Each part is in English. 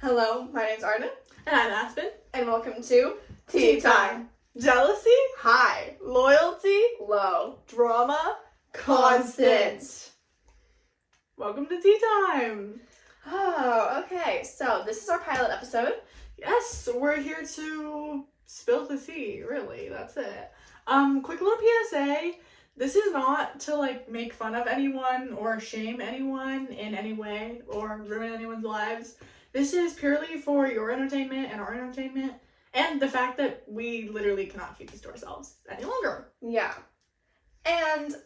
Hello, my name's Arden. And I'm Aspen. And welcome to Tea Time. Jealousy, High, loyalty, low, drama, constant. Welcome to Tea Time. Oh, okay. So this is our pilot episode. Yes, we're here to spill the tea, really. That's it. Quick little PSA. This is not to make fun of anyone or shame anyone in any way or ruin anyone's lives. This is purely for your entertainment and our entertainment and the fact that we literally cannot keep this to ourselves any longer. Yeah. And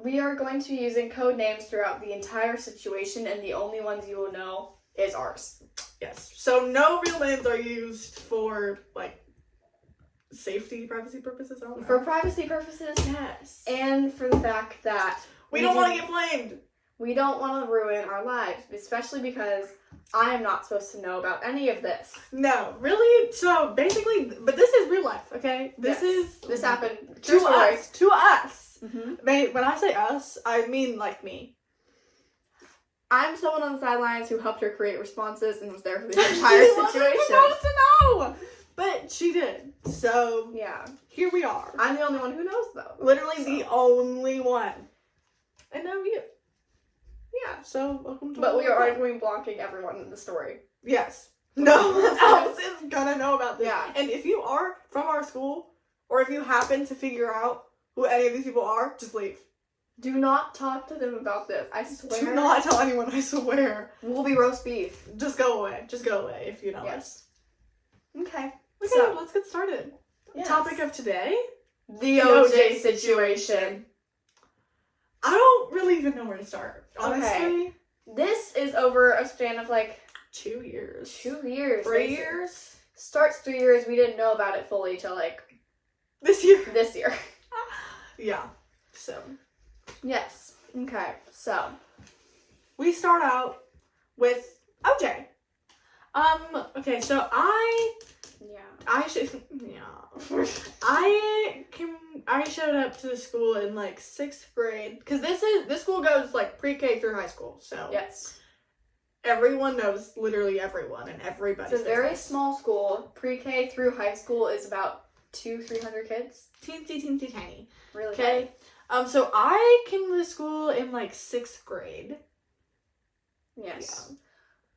we are going to be using code names throughout the entire situation, and the only ones you will know is ours. Yes. So no real names are used for safety, privacy purposes. I don't know. For privacy purposes, Yes. and for the fact that We don't want to get blamed. we don't want to ruin our lives, especially because I am not supposed to know about any of this. No, really. So basically, but this is real life, okay? This happened to us. To us. Mm-hmm. When I say us, I mean me. I'm someone on the sidelines who helped her create responses and was there for the entire She wasn't situation. supposed to know, but she did. So Yeah. here we are. I'm the only one who knows, though. Literally the only one. And now you. Yeah. So welcome to. But we are arguing blocking everyone in the story. Yes. No one else is gonna know about this. Yeah. And if you are from our school, or if you happen to figure out who any of these people are, just leave. Do not talk to them about this. I swear. Do not tell anyone, I swear. We'll be roast beef. Just go away. Just go away if you know Yes. Okay. us. Okay, So, let's get started. yes. Topic of today. The OJ situation. I don't really even know where to start. Honestly. Okay. This is over a span of 2 years. 2 years. 3 years? Starts 3 years. We didn't know about it fully till This year. this year. Yeah. So. Yes. Okay. So. We start out with OJ. Okay, so I showed up to the school in 6th grade because this school goes pre-K through high school, so Yes. everyone knows literally everyone and everybody. It's a very small school. Pre-K through high school is about 200-300 kids. teensy tiny. Really. Okay. So I came to the school in 6th grade. Yes. Yeah.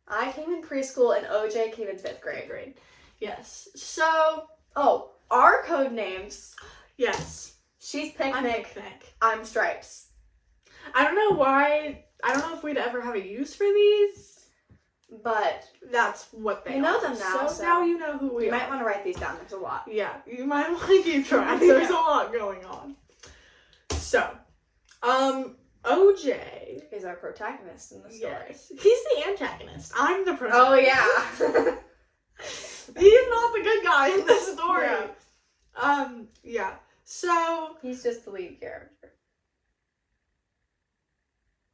I came in preschool and OJ came in 5th grade. Yes. So our code names. Yes. She's I'm Picnic. Picnic. I'm Stripes. I don't know why. I don't know if we'd ever have a use for these, but that's what they are. You know them now, So now you know who we you are. might want to write these down. There's a lot. Yeah, you might want to keep track. There's a lot going on. So, OJ is our protagonist in the story. Yes. He's the antagonist. I'm the protagonist. Oh yeah. He's not the good guy in this story. Yeah. Yeah. So he's just the lead character.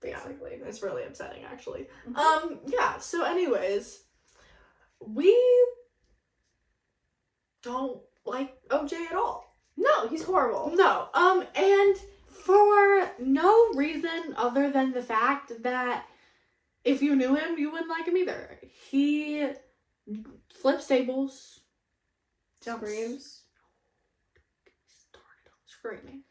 Basically. Yeah, it's really upsetting actually. Mm-hmm. Yeah, so anyways, we don't like OJ at all. No, he's horrible. No. And for no reason other than the fact that if you knew him, you wouldn't like him either. He flips tables, Screams. Screaming.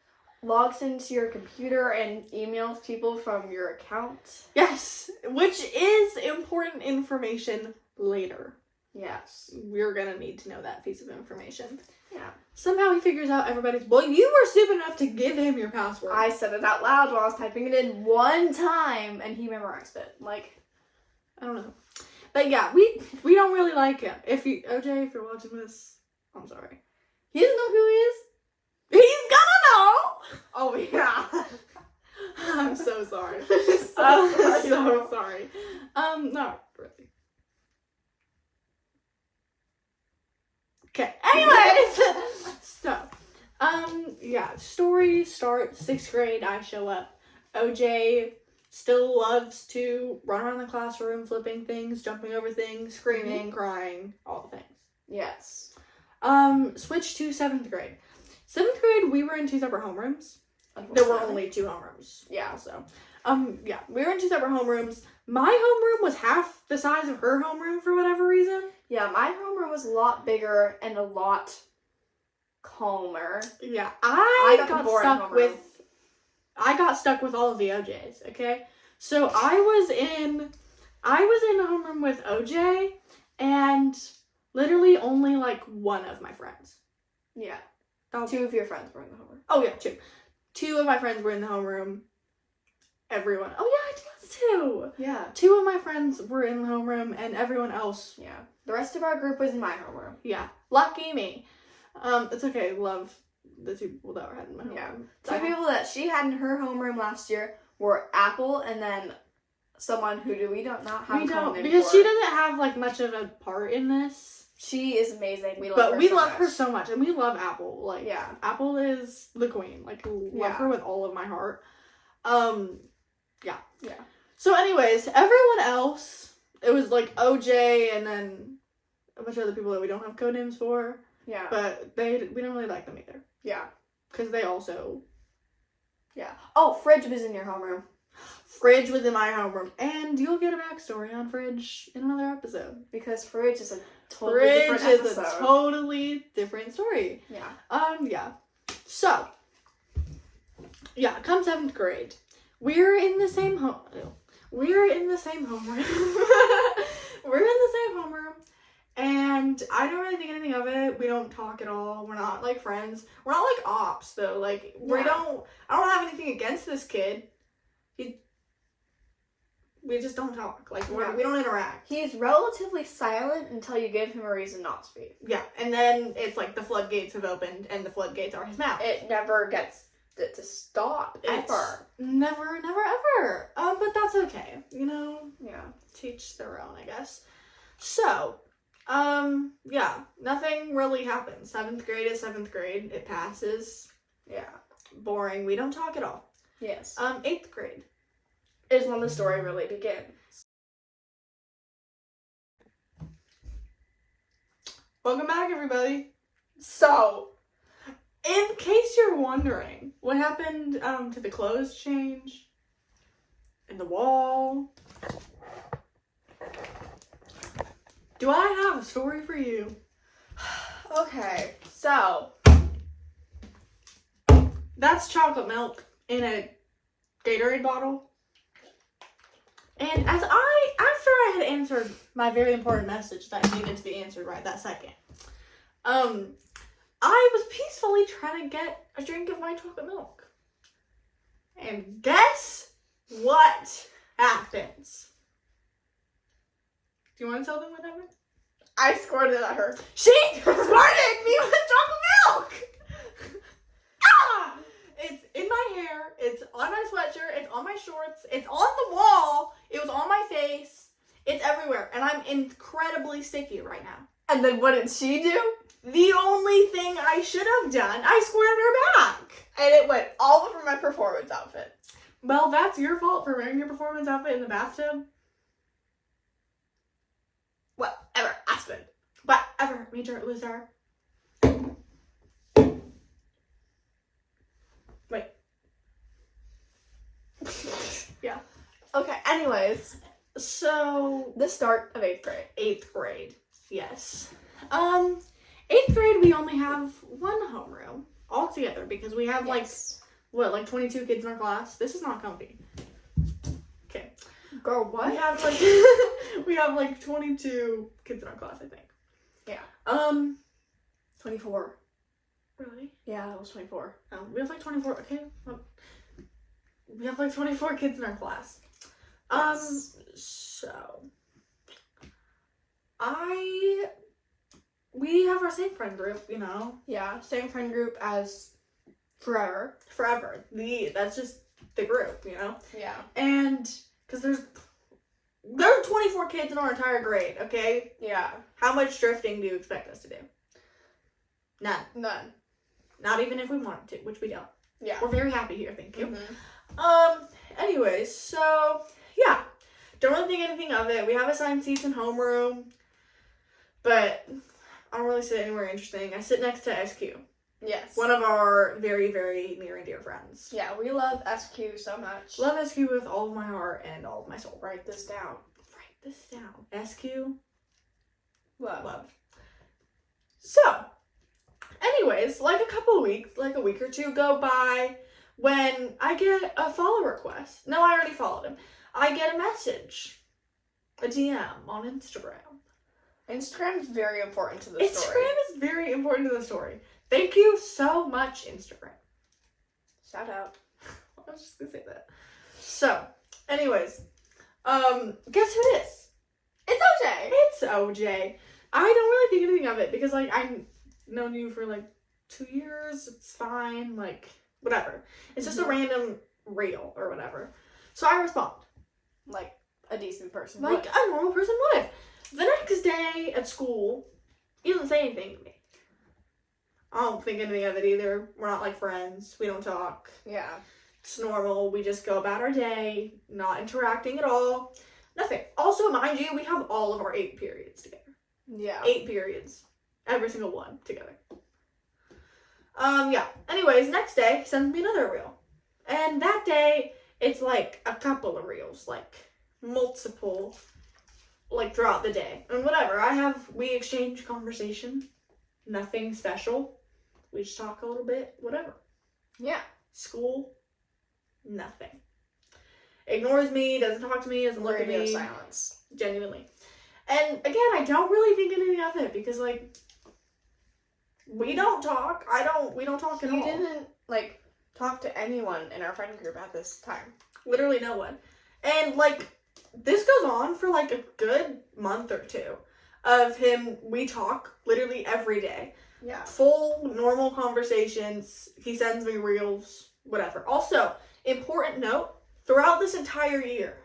Logs into your computer and emails people from your account. Yes, which is important information later. Yes. We're gonna need to know that piece of information. Yeah. Somehow he figures out everybody's. Well, you were stupid enough to give him your password. I said it out loud while I was typing it in one time, and he memorized it. I don't know. But yeah, we don't really like him. OJ, if you're watching this, I'm sorry. He doesn't know who he is? He's gonna know! Oh, yeah. I'm so sorry. so sorry. Not really. Okay, anyways. So, yeah, story starts 6th grade. I show up. OJ still loves to run around the classroom, flipping things, jumping over things, screaming, crying, all the things. Yes. Switch to 7th grade. 7th grade, we were in 2 separate homerooms. There were only 2 homerooms. Yeah. So, Yeah, we were in 2 separate homerooms. My homeroom was half the size of her homeroom for whatever reason. Yeah, my homeroom was a lot bigger and a lot calmer. Yeah, I I got the got boring stuck homeroom. with. I got stuck with all of the OJs. Okay, so I was in a homeroom with OJ, and literally only like one of my friends. Yeah. Oh. 2 of your friends were in the homeroom. Oh yeah, 2. 2 of my friends were in the homeroom. Everyone. Oh yeah, I did 2. Yeah. 2 of my friends were in the homeroom, and everyone else. Yeah. The rest of our group was in my homeroom. Yeah, lucky me. It's okay. Love the 2 people that were in my homeroom. Yeah. 2 people that she had in her homeroom last year were Apple and then someone who we don't not have. We a code don't, name because for. she doesn't have like much of a part in this. She is amazing. We love But her. we so love much. her so much, and we love Apple. Like, Yeah. Apple is the queen. Like, love Yeah. her with all of my heart. Yeah. Yeah. So, anyways, everyone else, it was like OJ and then a bunch of other people that we don't have code names for, Yeah. but we don't really like them either, Yeah. because they also. Yeah. Oh, Fridge was in your homeroom. Fridge was in my homeroom, and you'll get a backstory on Fridge in another episode. Because Fridge is a totally Fridge different is episode. a totally different story. Yeah. Yeah. So, yeah, come 7th grade. We're in the same home. We're in the same homeroom. We're in the same homeroom. And I don't really think anything of it. We don't talk at all. We're not like friends. We're not like ops though. Like I don't have anything against this kid. We just don't talk. Like we don't interact. He's relatively silent until you give him a reason not to be. Yeah, and then it's like the floodgates have opened, and the floodgates are his mouth. It never gets it to stop ever. Never, ever. But that's okay. You know, Yeah. teach their own, I guess. So, yeah, nothing really happens. 7th grade is 7th grade. It passes. Yeah. Boring. We don't talk at all. Yes. 8th grade. Is when the story really begins. Welcome back, everybody. So, In case you're wondering, what happened to the clothes change? And the wall? Do I have a story for you? okay. So, That's chocolate milk in a Gatorade bottle. And after I had answered my very important message that needed to be answered right that second, I was peacefully trying to get a drink of my chocolate milk. And guess what happens? Do you want to tell them what happened? I squirted at her. She squirted me with chocolate milk! Ah! It's in my hair, it's on my sweatshirt, it's on my shorts, it's on the wall, it was on my face, it's everywhere, and I'm incredibly sticky right now. And then what did she do? The only thing I should have done, I squirted her back. And it went all over my performance outfit. Well, that's your fault for wearing your performance outfit in the bathtub. Whatever, Aspen. Whatever, Major Loser. Wait. Yeah. Okay, anyways. So, The start of 8th grade. 8th grade. Yes. 8th grade, we only have one homeroom altogether because we have Yes. like 22 kids in our class. This is not comfy. Okay. Girl, what? We have like 22 kids in our class, I think. Yeah. 24. Really? Yeah, it was 24. We have like 24. Okay. We have like 24 kids in our class. Yes. So we have our same friend group, you know, Yeah, same friend group as forever. forever. That's just the group, you know, Yeah. and because there's 24 kids in our entire grade. Okay, Yeah. how much drifting do you expect us to do? None. None. Not even if we wanted to, which we don't. Yeah. We're very happy here, thank you. Mhm. Anyways, so yeah, don't really think anything of it. We have assigned seats in homeroom, but I don't really sit anywhere interesting. I sit next to SQ. Yes. One of our very, very near and dear friends. Yeah, we love SQ so much. Love SQ with all of my heart and all of my soul. Write this down. Write this down. SQ. Love. So, anyways, like a week or two go by when I get a follow request. No, I already followed him. I get a message, a DM on Instagram. Instagram is very important to the story. Instagram is very important to the story. Thank you so much, Instagram. Shout out. I was just gonna say that. So, anyways, guess who it is? It's OJ. It's OJ. I don't really think anything of it because, like, I've known you for, like, 2 years. It's fine. Like, whatever. It's just a random reel or whatever. So I respond. Like a decent person. Like a normal person would. The next day at school, he doesn't say anything to me. I don't think anything of it either. We're not, like, friends. We don't talk. Yeah. It's normal. We just go about our day, not interacting at all. Nothing. Also, mind you, we have all of our 8 periods together. Yeah. 8 periods. Every single one together. Yeah. Anyways, next day, he sends me another reel. And that day, it's like a couple of reels. Like, multiple, like, throughout the day. And whatever. We exchange conversation. Nothing special. We just talk a little bit. Whatever. Yeah. School. Nothing. Ignores me, doesn't talk to me, doesn't look at Radio me. silence. Genuinely. And again, I don't really think anything of it because, like, we don't talk. We don't talk at all. You didn't, like, talk to anyone in our friend group at this time. Literally no one. And, like, this goes on for, like, a good month or two of him. We talk literally every day. Yeah. Full, normal conversations. He sends me reels, whatever. Also, important note, throughout this entire year,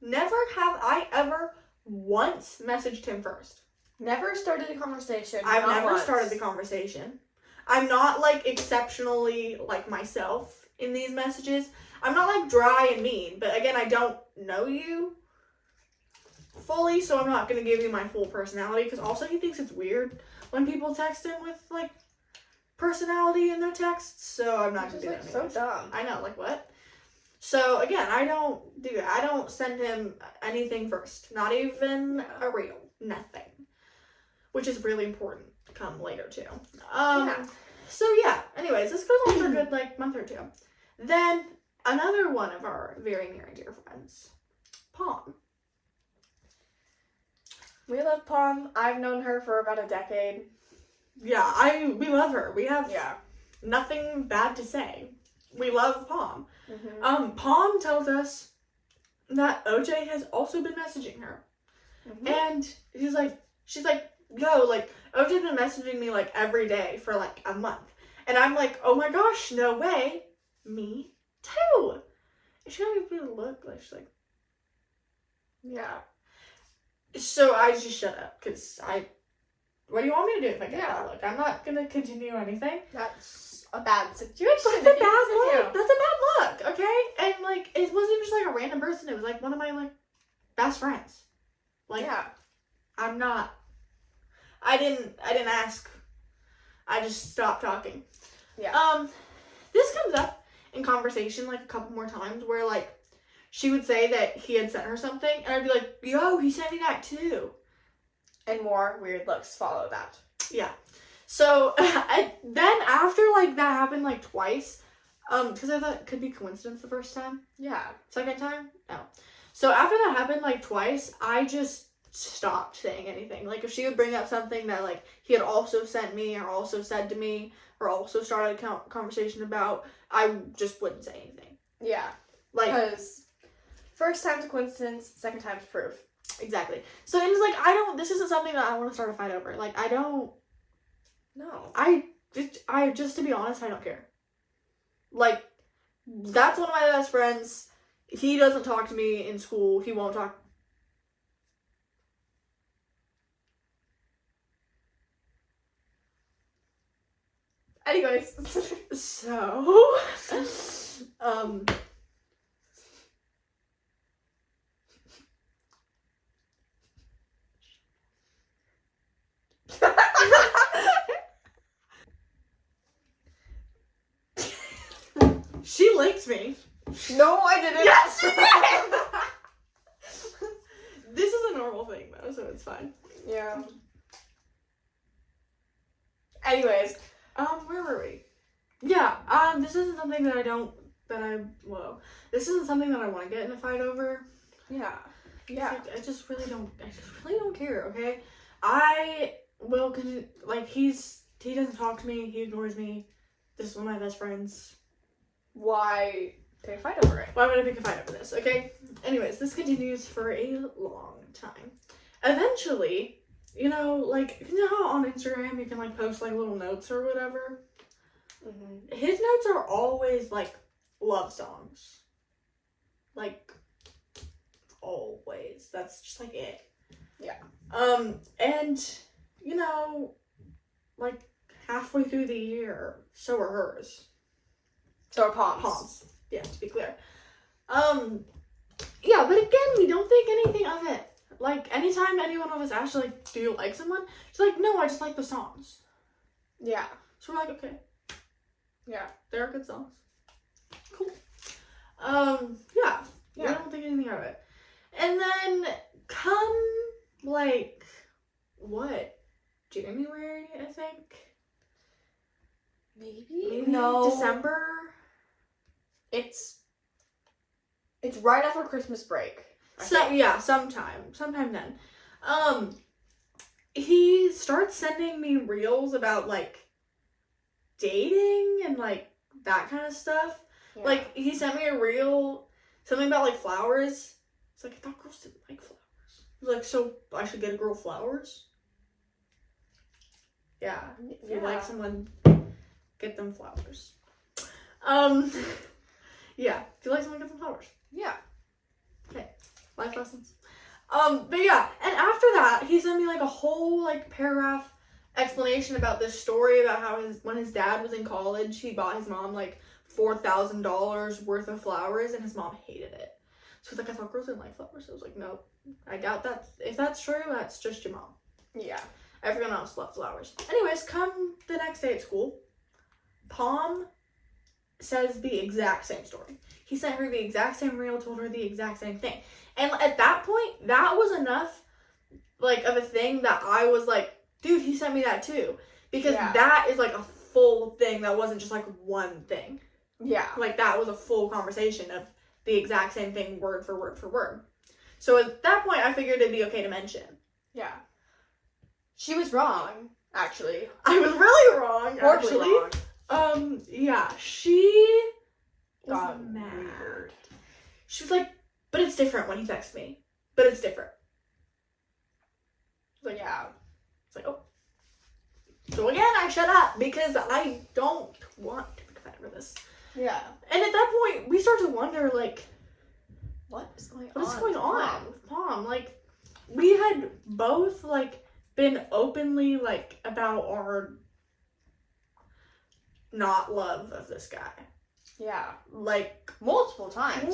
never have I ever once messaged him first. Never started a conversation. I've not never once. started the conversation. I'm not, like, exceptionally, like, myself in these messages. I'm not, like, dry and mean, but again, I don't know you fully, so I'm not going to give you my full personality, because also he thinks it's weird when people text him with, like, personality in their texts, so I'm not going Which to do is, that. like, so dumb. I know, like, what? So, again, I don't do that. I don't send him anything first. Not even a reel. Nothing. Which is really important to come later, too. Yeah. So, yeah. Anyways, this goes on for a good, like, month or two. Then, another one of our very near and dear friends, Palm. We love Palm. I've known her for about a decade. Yeah, we love her. We have Yeah. nothing bad to say. We love Palm. Mm-hmm. Palm tells us that OJ has also been messaging her. Mm-hmm. And she's like, yo, like, OJ's been messaging me, like, every day for, like, a month. And I'm like, oh my gosh, no way. Me too. And she don't even look like, she's like, Yeah. so I just shut up, because what do you want me to do if I get Yeah. that look? I'm not going to continue anything. That's a bad situation. That's a bad look. That's a bad look, okay? And, like, it wasn't even just, like, a random person. It was, like, one of my, like, best friends. Like, Yeah. I'm not. I didn't ask. I just stopped talking. Yeah. This comes up in conversation, like, a couple more times where, like, she would say that he had sent her something, and I'd be like, yo, he sent me that too. And more weird looks follow that. Yeah. So, then after, like, that happened, like, twice, because I thought it could be coincidence the first time. Yeah. Second time? No. So after that happened, like, twice, I just stopped saying anything. Like, if she would bring up something that, like, he had also sent me or also said to me or also started a conversation about, I just wouldn't say anything. Yeah. Like, Because first time's a coincidence, second time's proof. exactly. So it was like, this isn't something that I want to start a fight over. Like, No. just to be honest, I don't care. Like, that's one of my best friends. He doesn't talk to me in school. He won't talk. Anyways. So, me. No, I didn't. Yes, you did! This is a normal thing, though, so it's fine. Yeah. Anyways. Where were we? Yeah, this isn't something that this isn't something that I want to get in a fight over. Yeah. Yeah. Like, I just really don't care, okay? I will, he doesn't talk to me, he ignores me. This is one of my best friends. Why pick a fight over it? Why would I pick a fight over this, okay? Anyways, this continues for a long time. Eventually, how on Instagram you can, post, little notes or whatever? Mm-hmm. His notes are always, love songs. Always. That's just, it. Yeah. And, halfway through the year, so are hers. So are Palms. Palms. Yeah, to be clear. Yeah, but again, we don't think anything of it. Anytime any one of us asks, do you like someone? She's like, no, I just like the songs. Yeah. So we're like, okay. Yeah. They are good songs. Cool. Yeah. We Yeah. don't think anything of it. And then come, January, I think? Maybe? No. December? It's right after Christmas break. Sometime then. He starts sending me reels about, dating and, that kind of stuff. Yeah. He sent me a reel, something about, flowers. It's I thought girls didn't like flowers. He's so I should get a girl flowers? Yeah. If you like someone, get them flowers. Yeah. If you like someone, get them flowers. Yeah. Okay. Life lessons. But yeah. And after that, he sent me, a whole, paragraph explanation about this story about how when his dad was in college, he bought his mom, $4,000 worth of flowers, and his mom hated it. So he's I thought girls didn't like flowers. I was no, I doubt that. If that's true, that's just your mom. Yeah. Everyone else loved flowers. Anyways, come the next day at school, Palm says the exact same story. He sent her the exact same reel, told her the exact same thing. And at that point, that was enough, of a thing that I was dude, he sent me that too. Because that is, a full thing that wasn't just, one thing. Yeah. That was a full conversation of the exact same thing, word for word for word. So at that point, I figured it'd be okay to mention. Yeah. She was wrong, actually. I was really wrong, Horribly actually. wrong. Yeah, she was Got mad. weird. She was but it's different when he texts me. But it's different. Yeah. It's oh. So again, I shut up because I don't want to be fight over this. Yeah. And at that point, we start to wonder, What is going on? what is going on with Palm? We had both, been openly, about our not love of this guy. Yeah. Multiple times.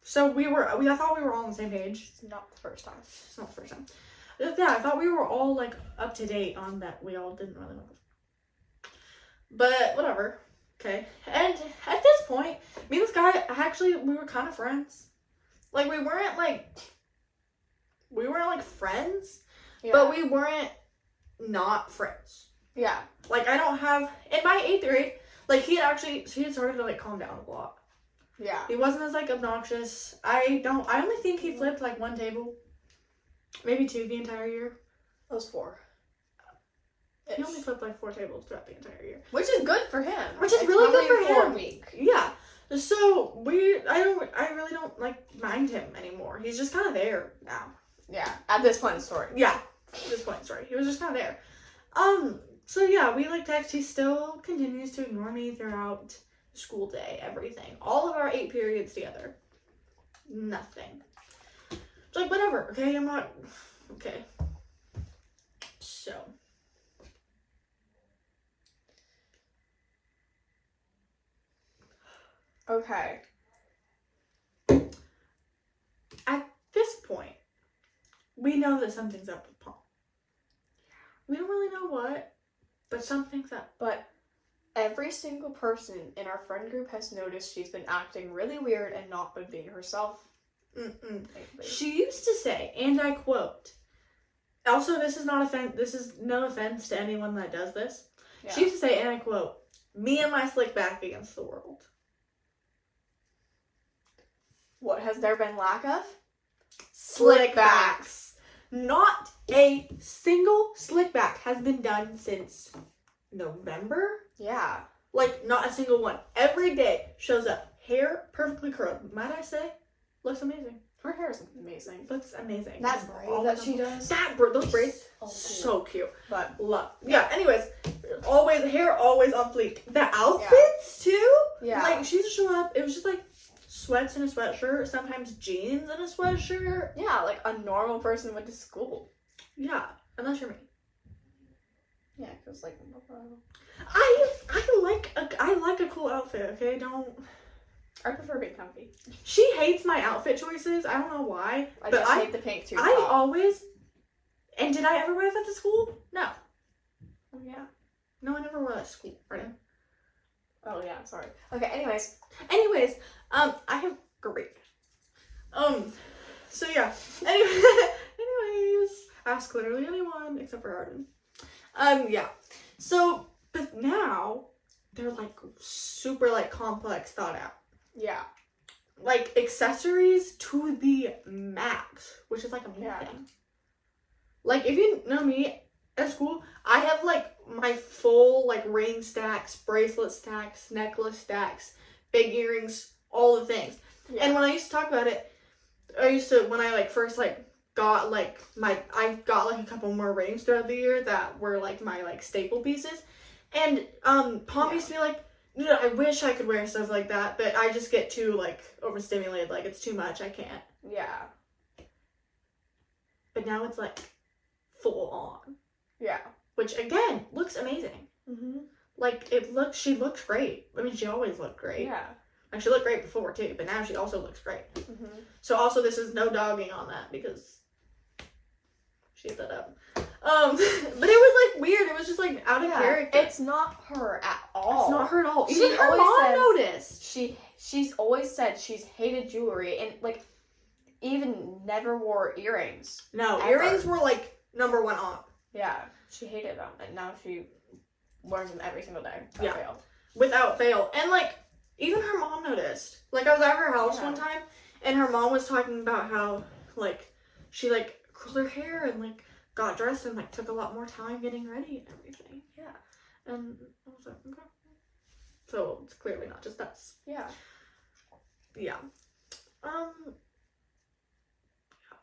So I thought we were all on the same page. It's not the first time. It's not the first time. Yeah, I thought we were all, up to date on that. We all didn't really know. But, whatever. Okay. And at this point, me and this guy, actually, we were kind of friends. We weren't, friends, Yeah. but we weren't not friends. Yeah. I don't have, in my 8th grade, he had started to, calm down a lot. Yeah. He wasn't as, obnoxious. I only think he flipped, one table. Maybe 2 the entire year. It was 4. He only flipped 4 tables throughout the entire year. Which is good for him. Which is really good for him. 4 week. Yeah. So I really don't mind him anymore. He's just kind of there now. Yeah. At this point in the story. Yeah. At this point, sorry. He was just kind of there. So yeah, we text. He still continues to ignore me throughout school day, everything. All of our 8 periods together. Nothing. It's whatever, okay? I'm not... Okay. So... Okay. At this point, we know that something's up with Paul. We don't really know what, but something's up. But Every single person in our friend group has noticed she's been acting really weird and not been being herself. Mm-mm. Lately. She used to say, and I quote, also this is no offense to anyone that does this. Yeah. She used to say, and I quote, "Me and my slick back against the world." What has there been lack of? Slick backs. Not a single slick back has been done since November. Yeah. Like, not a single one. Every day shows up. Hair perfectly curled. Might I say? Looks amazing. Her hair is amazing. Looks amazing. That It's braid all that she does. those braids, Oh, cool. so cute. But Love. Yeah, anyways, always, hair always on fleek. The outfits, too? yeah. Like, she used to show up, it was just like sweats and a sweatshirt, sometimes jeans and a sweatshirt. Yeah, like a normal person went to school. Yeah, unless you're me. Yeah, because like I like a cool outfit, okay? I prefer being comfy. She hates my outfit choices. I don't know why. I but just hate the pink tube I top. always. And did I ever wear that to school? No. Oh, yeah. No, I never wore that to school. Right? Oh yeah, sorry. Okay, anyways. I have great. So yeah. Anyways, ask literally anyone except for Arden. Yeah. So, but now they're like super like complex, thought out. Yeah. Like accessories to the max, which is like amazing. Yeah. Like if you know me at school, I have like my full like ring stacks, bracelet stacks, necklace stacks, big earrings, all the things. Yeah. And when I used to talk about it, when I like first like got like I got like a couple more rings throughout the year that were like my like staple pieces. And Pom used to be like, "No, I wish I could wear stuff like that, but I just get too like overstimulated, like it's too much, I can't." Yeah. But now it's like full on. Yeah. Which again looks amazing. Mm-hmm. Like she looked great. I mean, she always looked great. Yeah. Like she looked great before too, but now she also looks great. Mm-hmm. So also this is no dogging on that because she hit that up. But it was like weird. It was just like out of character. It's not her at all. It's not her at all. She Even her always mom says- noticed. She's always said she's hated jewelry and like even never wore earrings. No, Ever. earrings were like number one on. Yeah. She hated them and now she wears them every single day. Yeah. Fail. Without fail. And like even her mom noticed. Like I was at her house Yeah. one time and her mom was talking about how like she like curled her hair and like got dressed and like took a lot more time getting ready and everything. Yeah. And I was like, okay. So it's clearly not just us. Yeah. Yeah.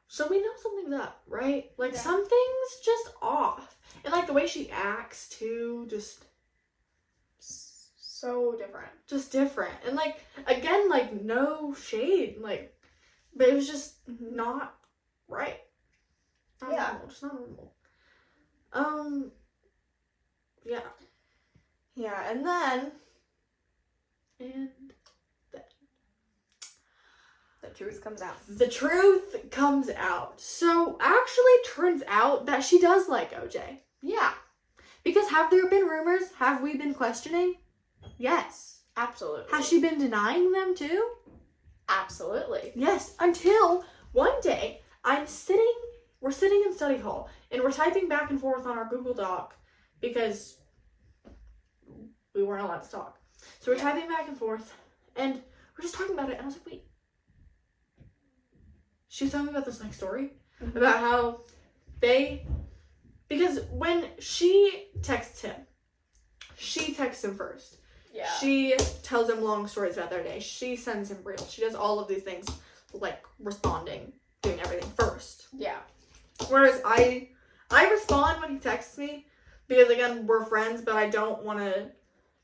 So we know something's up, right? Like Yeah. something's just off. And like the way she acts too, just So different. different. And like again, like no shade, like but it was just Mm-hmm. not right. Not Yeah. normal, just not normal. Yeah. Yeah, and then And the truth comes out. the truth comes out. So actually turns out that she does like OJ. Yeah, Because have there been rumors? Have we been questioning? Yes. absolutely. Has she been denying them too? Absolutely. Yes. Until one day we're sitting in study hall and we're typing back and forth on our Google Doc because we weren't allowed to talk. So we're typing back and forth and we're just talking about it and I was like, wait. She was telling me about this next story Mhm. about how because when she texts him first. Yeah. She tells him long stories about their day. She sends him reels. She does all of these things, like responding, doing everything first. Yeah. Whereas I respond when he texts me because again we're friends, but I don't want to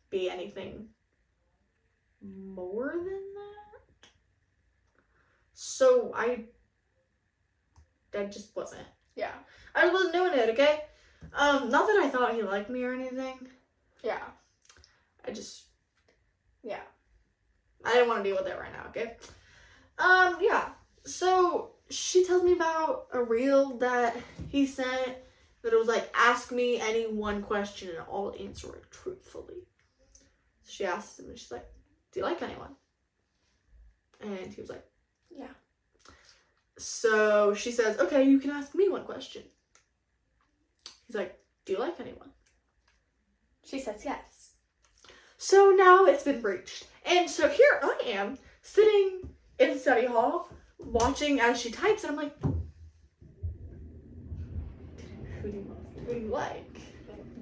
be anything more than that. So I just wasn't. Yeah. I wasn't doing it. Okay. Not that I thought he liked me or anything. Yeah. I just. Yeah. I didn't want to deal with it right now, okay? Yeah. So, she tells me about a reel that he sent that it was like, ask me any one question and I'll answer it truthfully. So she asked him, and she's like, do you like anyone? And he was like, Yeah. So she says, okay, you can ask me one question. He's like, do you like anyone? She says yes. So now it's been breached. And so here I am, sitting in the study hall, watching as she types, and I'm like, who do you like?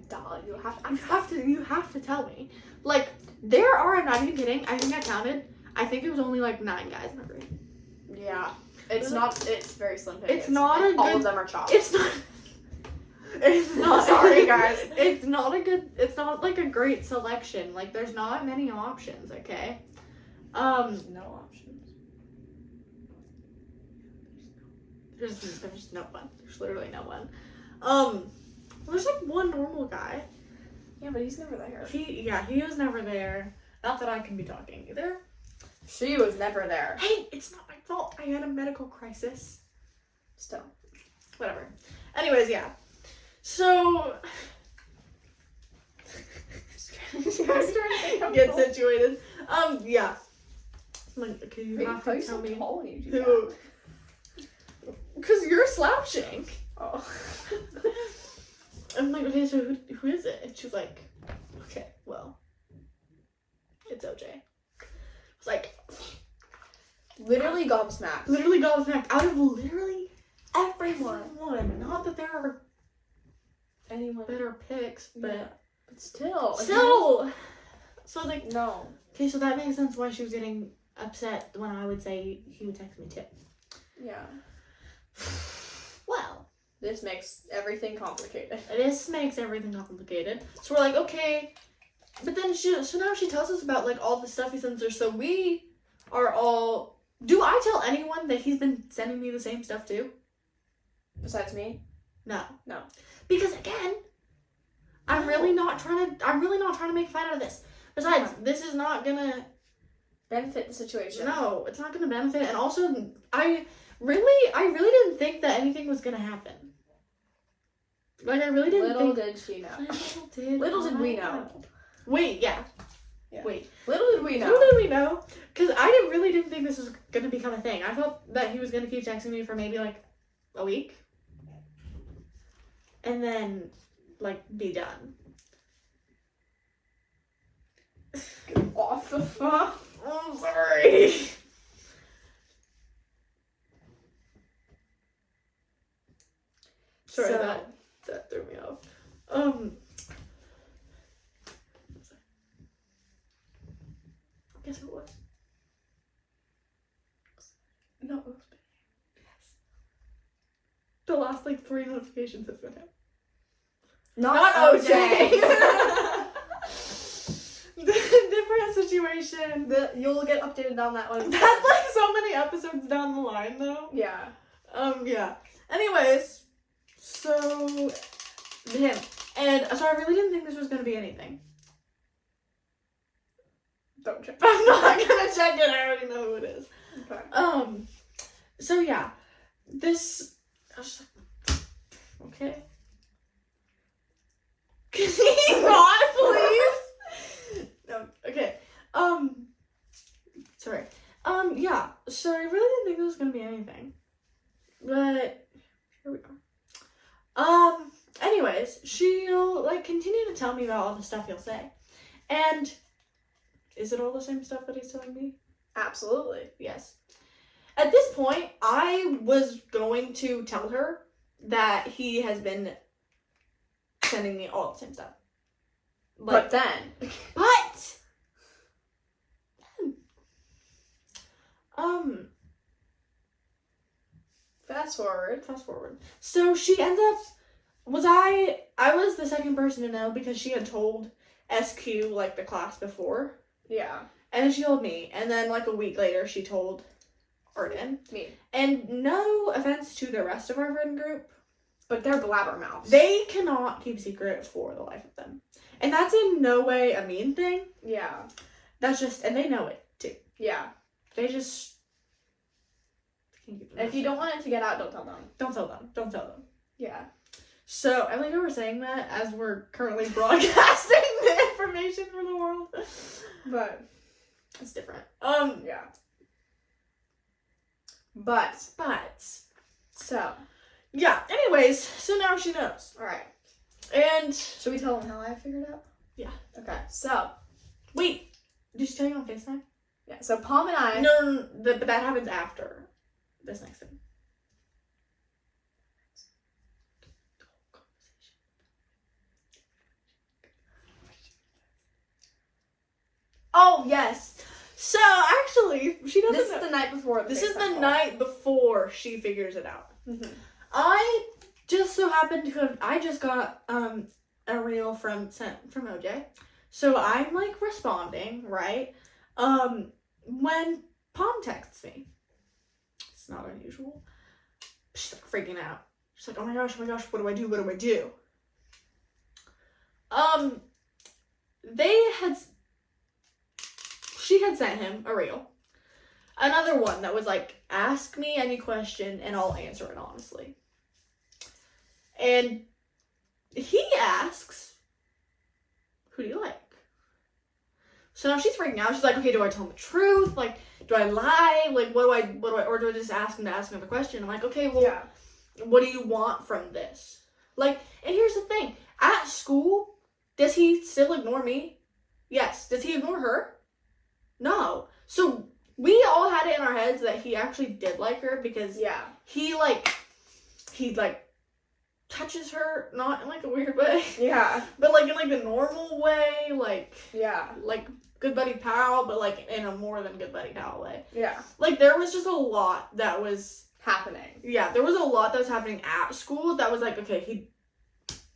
Duh, you You have to tell me. Like, there are, I'm not even kidding, I think I counted, I think it was only like 9 guys in my grade. Yeah. It's very slim pickings. It's not a all good- of them are chopped. It's not Sorry, guys. It's not like a great selection. Like, there's not many options, okay? No options. There's no one. There's literally no one. There's like one normal guy. Yeah, but he's never there. He was never there. Not that I can be talking either. She was never there. Hey, it's not my fault. I had a medical crisis. Still. Whatever. Anyways, yeah. So get situated. Yeah. I'm like, okay, you have to tell me who. Because you're slouching. Oh. I'm like, okay, so who is it? And she was like, okay, well, it's OJ. I was like, Literally gobsmacked. literally gobsmacked out of literally everyone. Not that there are Anyone. better picks, but Yeah. But still. so I was like, No. okay, so that makes sense why she was getting upset when I would say he would text me too. Yeah. Well, This makes everything complicated. this makes everything complicated. So we're like, okay, but then so now she tells us about like all the stuff he sends her. So we are all. Do I tell anyone that he's been sending me the same stuff too? Besides me? No. No. Because again, I'm really not trying to make a fight out of this. Besides, this is not gonna Benefit the situation. no, it's not gonna benefit. And also, I really didn't think that anything was gonna happen. Like, I really didn't Little think. did she know. Little did we know. Wait, yeah. Yeah. Wait. Little did we know. Little did we know. Because really didn't think this was gonna become a thing. I thought that he was gonna keep texting me for maybe like a week. And then, like, be done. Get off the phone. I'm sorry. Sorry, So- that threw me off. Guess who it was? No, it was Yes. The last like 3 notifications have been him. not OJ. Different situation. You'll get updated on that one. That's like so many episodes down the line though. Yeah. Yeah. Anyways, so him. And so I really didn't think this was gonna be anything. Don't check. I'm not gonna check it, I already know who it is. Okay. So yeah. This I was like, okay. Can he not please? No, okay. Sorry. Yeah. So I really didn't think this was gonna be anything. But here we are. Anyways, she'll like continue to tell me about all the stuff he'll say. And is it all the same stuff that he's telling me? Absolutely. Yes. At this point, I was going to tell her that he has been sending me all the same stuff. But then. Fast forward. So she ends up, I was the second person to know because she had told SQ, like, the class before. Yeah. And then she told me. And then, like, a week later, she told Arden. Me. And no offense to the rest of our friend group, But they're blabbermouths. they cannot keep secrets for the life of them. And that's in no way a mean thing. Yeah. That's just, and they know it, too. Yeah. They just can't keep it If you don't want it to get out, don't tell them. Don't tell them. Don't tell them. Yeah. So, I like how we're saying that as we're currently broadcasting it for information for the world. But It's different. yeah. But so Yeah. Anyways, so now she knows. all right. And Should we tell them how I figured it out? Yeah. Okay. So wait, did she tell you on FaceTime? yeah. So Palm and I. No, but that happens after this next thing. Oh yes. So actually, she doesn't. This know. is the night before. This is FaceTime the call. night before she figures it out. Mhm. I just so happened to have. I just got a reel sent from OJ, so I'm like responding right. When Palm texts me, it's not unusual. She's like freaking out. She's like, oh my gosh, what do I do? What do I do? She had sent him a reel. Another one that was like, ask me any question and I'll answer it honestly. And he asks, who do you like? So now she's freaking out. She's like, okay, do I tell him the truth? Like, do I lie? Like, or do I just ask him to ask another question? I'm like, okay, well, Yeah. what do you want from this? Like, and here's the thing. At school, does he still ignore me? Yes. Does he ignore her? No. So we all had it in our heads that he actually did like her because Yeah. he touches her, not in like a weird way, Yeah. but like in like the normal way, like Yeah. good buddy pal, but like in a more than good buddy pal way. Yeah. Like there was just a lot that was Happening. there was a lot that was happening at school that was like, okay,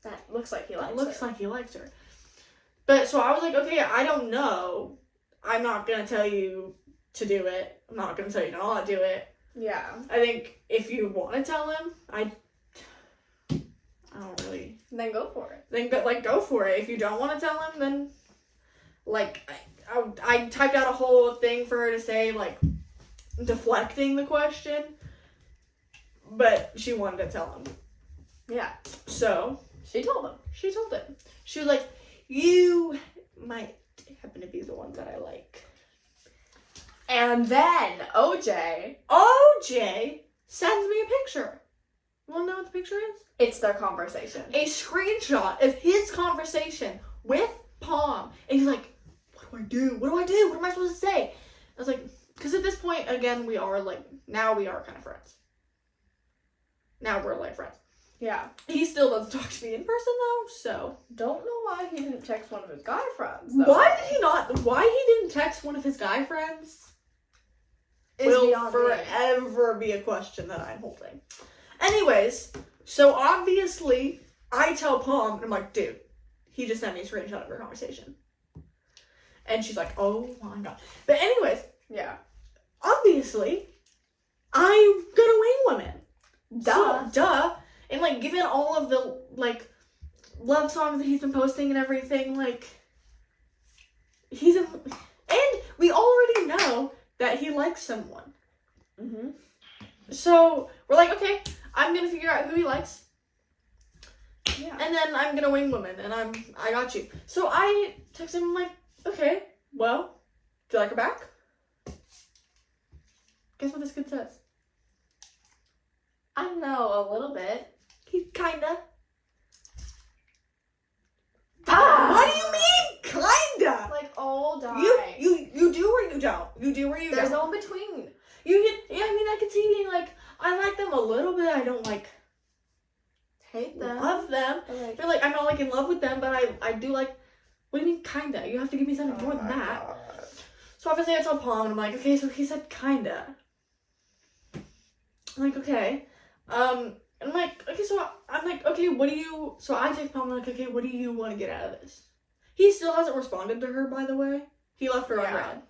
That looks like he likes looks her. like he likes her. But so I was like, okay, I don't know. I'm not gonna tell you to do it. I'm not gonna tell you to not do it. Yeah. I think if you want to tell him, I don't really Then go for it. think that like go for it. If you don't want to tell him, then like I typed out a whole thing for her to say like deflecting the question, but she wanted to tell him. Yeah. So She told him. she told him. She was like, "You might happen to be the one that I like." And then OJ, OJ sends me a picture. You wanna know what the picture is? it's their conversation. A screenshot of his conversation with Palm. And he's like, what do I do? What do I do? What am I supposed to say? I was like, because at this point, again, we are kind of friends. Now we're like friends. Yeah. He still doesn't talk to me in person though, so. Don't know why he didn't text one of his guy friends. Though. Why he didn't text one of his guy friends Is will beyond me. forever be a question that I'm holding. Anyways, so obviously, I tell Palm, and I'm like, dude, he just sent me a screenshot of our conversation. And she's like, oh my god. But anyways, Yeah. obviously, I'm gonna wing women. Duh. So, duh. And like, given all of the like love songs that he's been posting and everything, like and we already know that he likes someone. Mm-hmm. So we're like, okay, I'm gonna figure out who he likes, Yeah. and then I'm gonna wing woman, and I got you. So I text him, I'm like, okay, well, do you like her back? Guess what this kid says? I know a little bit. He kinda. Ah! What do you mean, kinda? Like, oh, die. You do or you don't. You do or you There's don't. no in between. I could see being like, I like them a little bit. I don't like Hate them. love them. But, like, They're like, I'm not like in love with them, but I do like. What do you mean, kinda? You have to give me something more than my that. God. So obviously I told Palm, and I'm like, okay, so he said kinda. I'm like, okay. And I'm like, okay, so I'm like, okay, what do you? So I text Palm, I'm like, okay, what do you want to get out of this? He still hasn't responded to her, by the way. He left her on Yeah. red.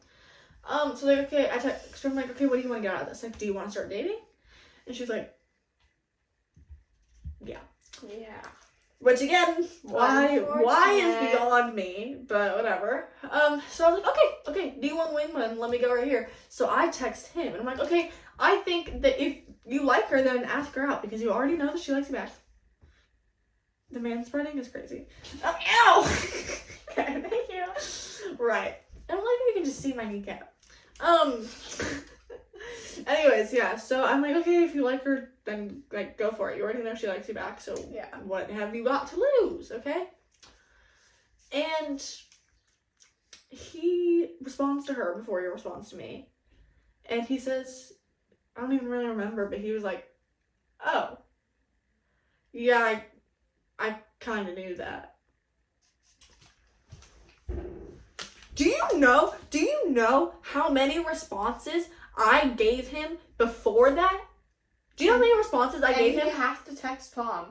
So like, okay, I text her, I'm like, okay, what do you want to get out of this? Like, do you want to start dating? And she's like, yeah. Yeah. Which again, why is Unfortunate. beyond me, but whatever. So I was like, okay, do you want to win one? Let me go right here. So I text him, and I'm like, okay, I think that if you like her, then ask her out, because you already know that she likes you back. The manspreading is crazy. Oh, ow! Okay, thank you. Right. I don't like if you can just see my kneecap. Anyways, yeah, so I'm like, okay, if you like her, then, like, go for it. You already know she likes you back, so Yeah. what have you got to lose, okay? And he responds to her before he responds to me. And he says, I don't even really remember, but he was like, oh, yeah, I kind of knew that. Do you know how many responses I gave him before that? Do you know how many responses I gave him? You have to text Palm.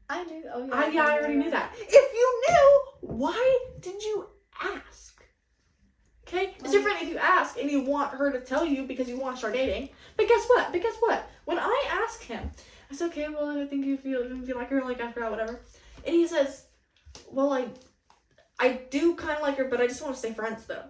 I knew. Oh yeah. I already knew that. If you knew, why did you ask? Okay? It's different if you ask and you want her to tell you because you want to start dating. But guess what? When I ask him, I said, okay, well, I think if you like her, like, after that, whatever. And he says, well, I do kind of like her, but I just want to stay friends, though.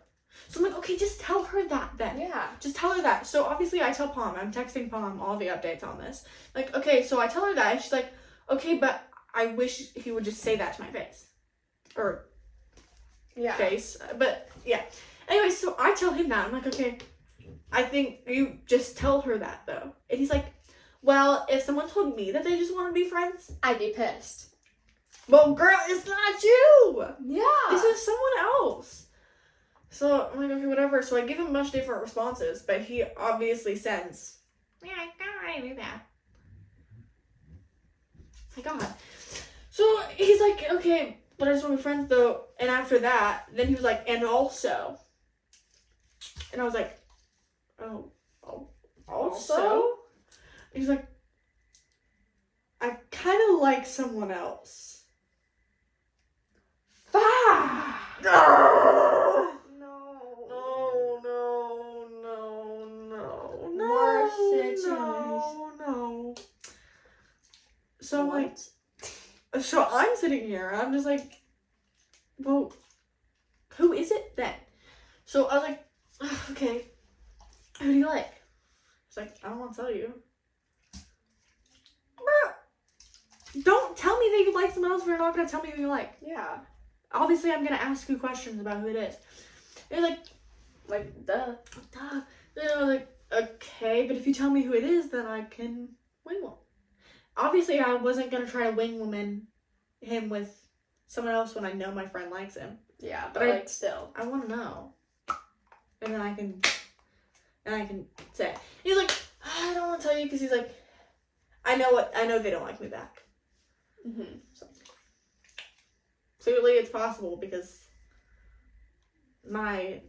So I'm like, okay, just tell her that, then. Yeah. Just tell her that. So obviously I tell Palm, I'm texting Palm all the updates on this. Like, okay, so I tell her that, and she's like, okay, but I wish he would just say that to my face. Or Yeah. face. But, yeah. Anyway, so I tell him that. I'm like, okay, I think you just tell her that, though. And he's like, well, if someone told me that they just want to be friends, I'd be pissed. well, girl, it's not you. Yeah. This is someone else. So I'm like, okay, whatever. So I give him much different responses, but he obviously sends, yeah, I knew that. My God. So he's like, okay, but I just want to be friends, though. And after that, then he was like, and also. And I was like, oh, also? He's like, I kind of like someone else. No. No. Worst situation. No. So I'm like, so I'm sitting here, I'm just like, well, who is it then? So I was like, okay, who do you like? He's like, I don't want to tell you. Bro, don't tell me that you like someone else if you're not going to tell me who you like. Yeah. Obviously, I'm going to ask you questions about who it is. And you're like, duh. Then I was like, okay, but if you tell me who it is, then I can wing one. Obviously, I wasn't going to try to wing woman him with someone else when I know my friend likes him. Yeah, But but I- like still. I want to know. And then I can say. He's like, I don't want to tell you because he's like, I know they don't like me back. Mm-hmm. So clearly it's possible because my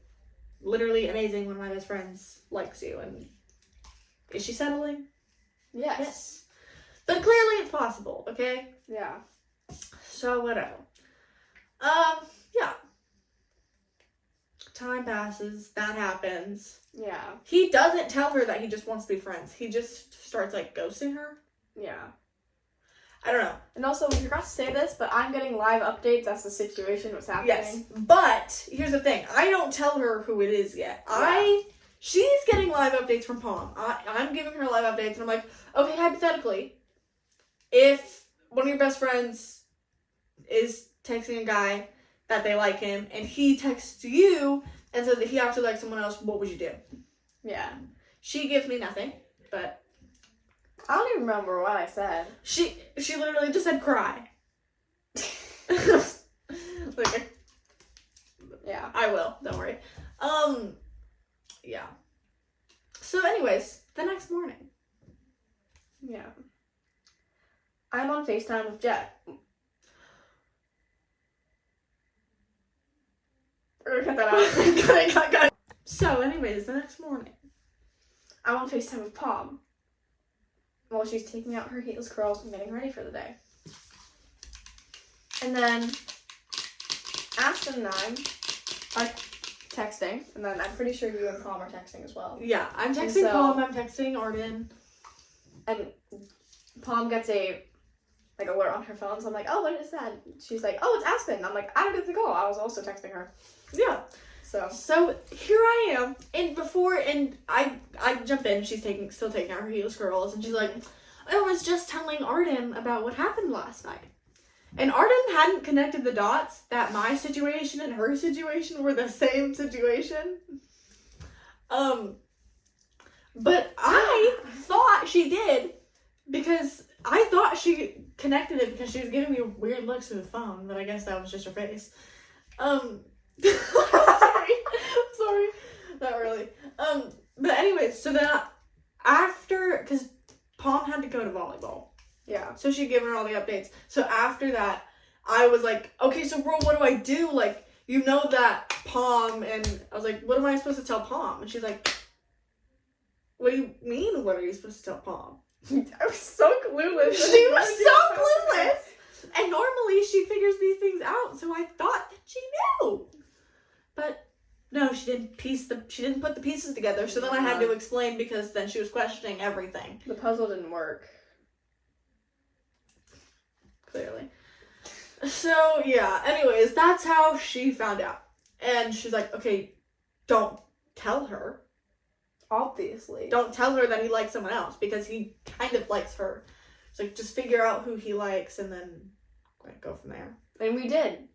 literally amazing one of my best friends likes you. And is she settling? Yes. But clearly it's possible, okay? Yeah. So whatever. Yeah. Time passes, that happens. Yeah. He doesn't tell her that he just wants to be friends. He just starts like ghosting her. Yeah. I don't know. And also, we forgot to say this, but I'm getting live updates as the situation was happening. Yes. But here's the thing. I don't tell her who it is yet. Yeah. She's getting live updates from Palm. I'm giving her live updates and I'm like, okay, hypothetically, if one of your best friends is texting a guy that they like him and he texts you and says that he actually likes someone else, what would you do? Yeah. She gives me nothing, but I don't even remember what I said. she literally just said cry. Like, Yeah. I will, don't worry. Yeah. So anyways, the next morning. Yeah. I'm on FaceTime with Jet. We're gonna cut that out. So anyways, the next morning. I'm on FaceTime with Palm while she's taking out her heatless curls and getting ready for the day. And then Aston and I are texting, and then I'm pretty sure you and Palm are texting as well. Yeah, I'm And texting so- Palm, I'm texting Arden. And Palm gets a alert on her phone, so I'm like, oh, what is that? She's like, oh, it's Aspen. I'm like, I don't get the call. I was also texting her. Yeah. So here I am, and I jump in, she's still taking out her heels curls, and she's like, I was just telling Arden about what happened last night. And Arden hadn't connected the dots that my situation and her situation were the same situation. But I thought she did because I thought she connected it because she was giving me weird looks through the phone, but I guess that was just her face. Sorry, not really. But anyways, so then after, because Palm had to go to volleyball. Yeah. So she'd given her all the updates. So after that, I was like, okay, so bro, what do I do? Like, you know that Palm, and I was like, what am I supposed to tell Palm? And she's like, what do you mean, what are you supposed to tell Palm? I was so clueless. She was so clueless! And normally she figures these things out, so I thought that she knew. But no, she didn't put the pieces together, so then I had to explain because then she was questioning everything. The puzzle didn't work. Clearly. So, yeah. Anyways, that's how she found out. And she's like, okay, don't tell her. Obviously. Don't tell her that he likes someone else because he kind of likes her. It's like, just figure out who he likes and then go from there. And we did.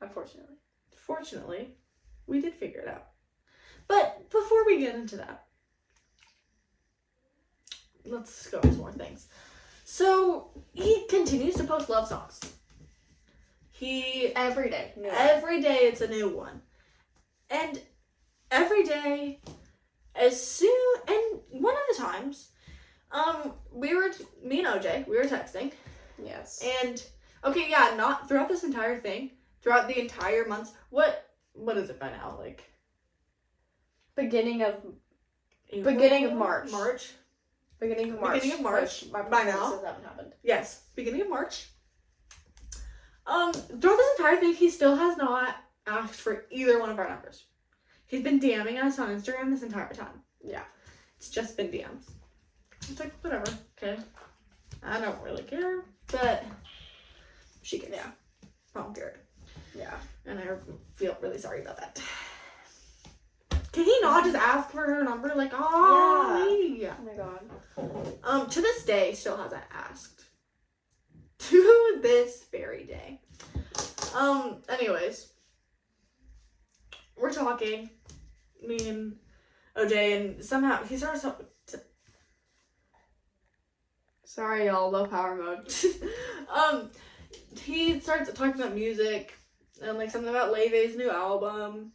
Unfortunately. Fortunately, we did figure it out. But before we get into that, let's go into more things. So, he continues to post love songs. Every day. No. Every day it's a new one. And every day, as soon, and one of the times, me and OJ, we were texting. Yes. And, okay, yeah, not throughout this entire thing, throughout the entire months, what is it by now, like? Beginning of April? Beginning of March. Beginning of March. My By now. performances haven't happened. Yes, beginning of March. Throughout this entire thing, he still has not asked for either one of our numbers. He's been DMing us on Instagram this entire time. Yeah. It's just been DMs. It's like, whatever, okay? I don't really care, but she cares. Yeah. I don't care. Yeah. And I feel really sorry about that. Can he not just ask for her number? Like, oh, yeah. Oh my god. To this day, still hasn't asked. To this very day. Anyways. We're talking. Me and OJ, and somehow he starts talking. Sorry, y'all. Low power mode. He starts talking about music and like something about Leve's new album.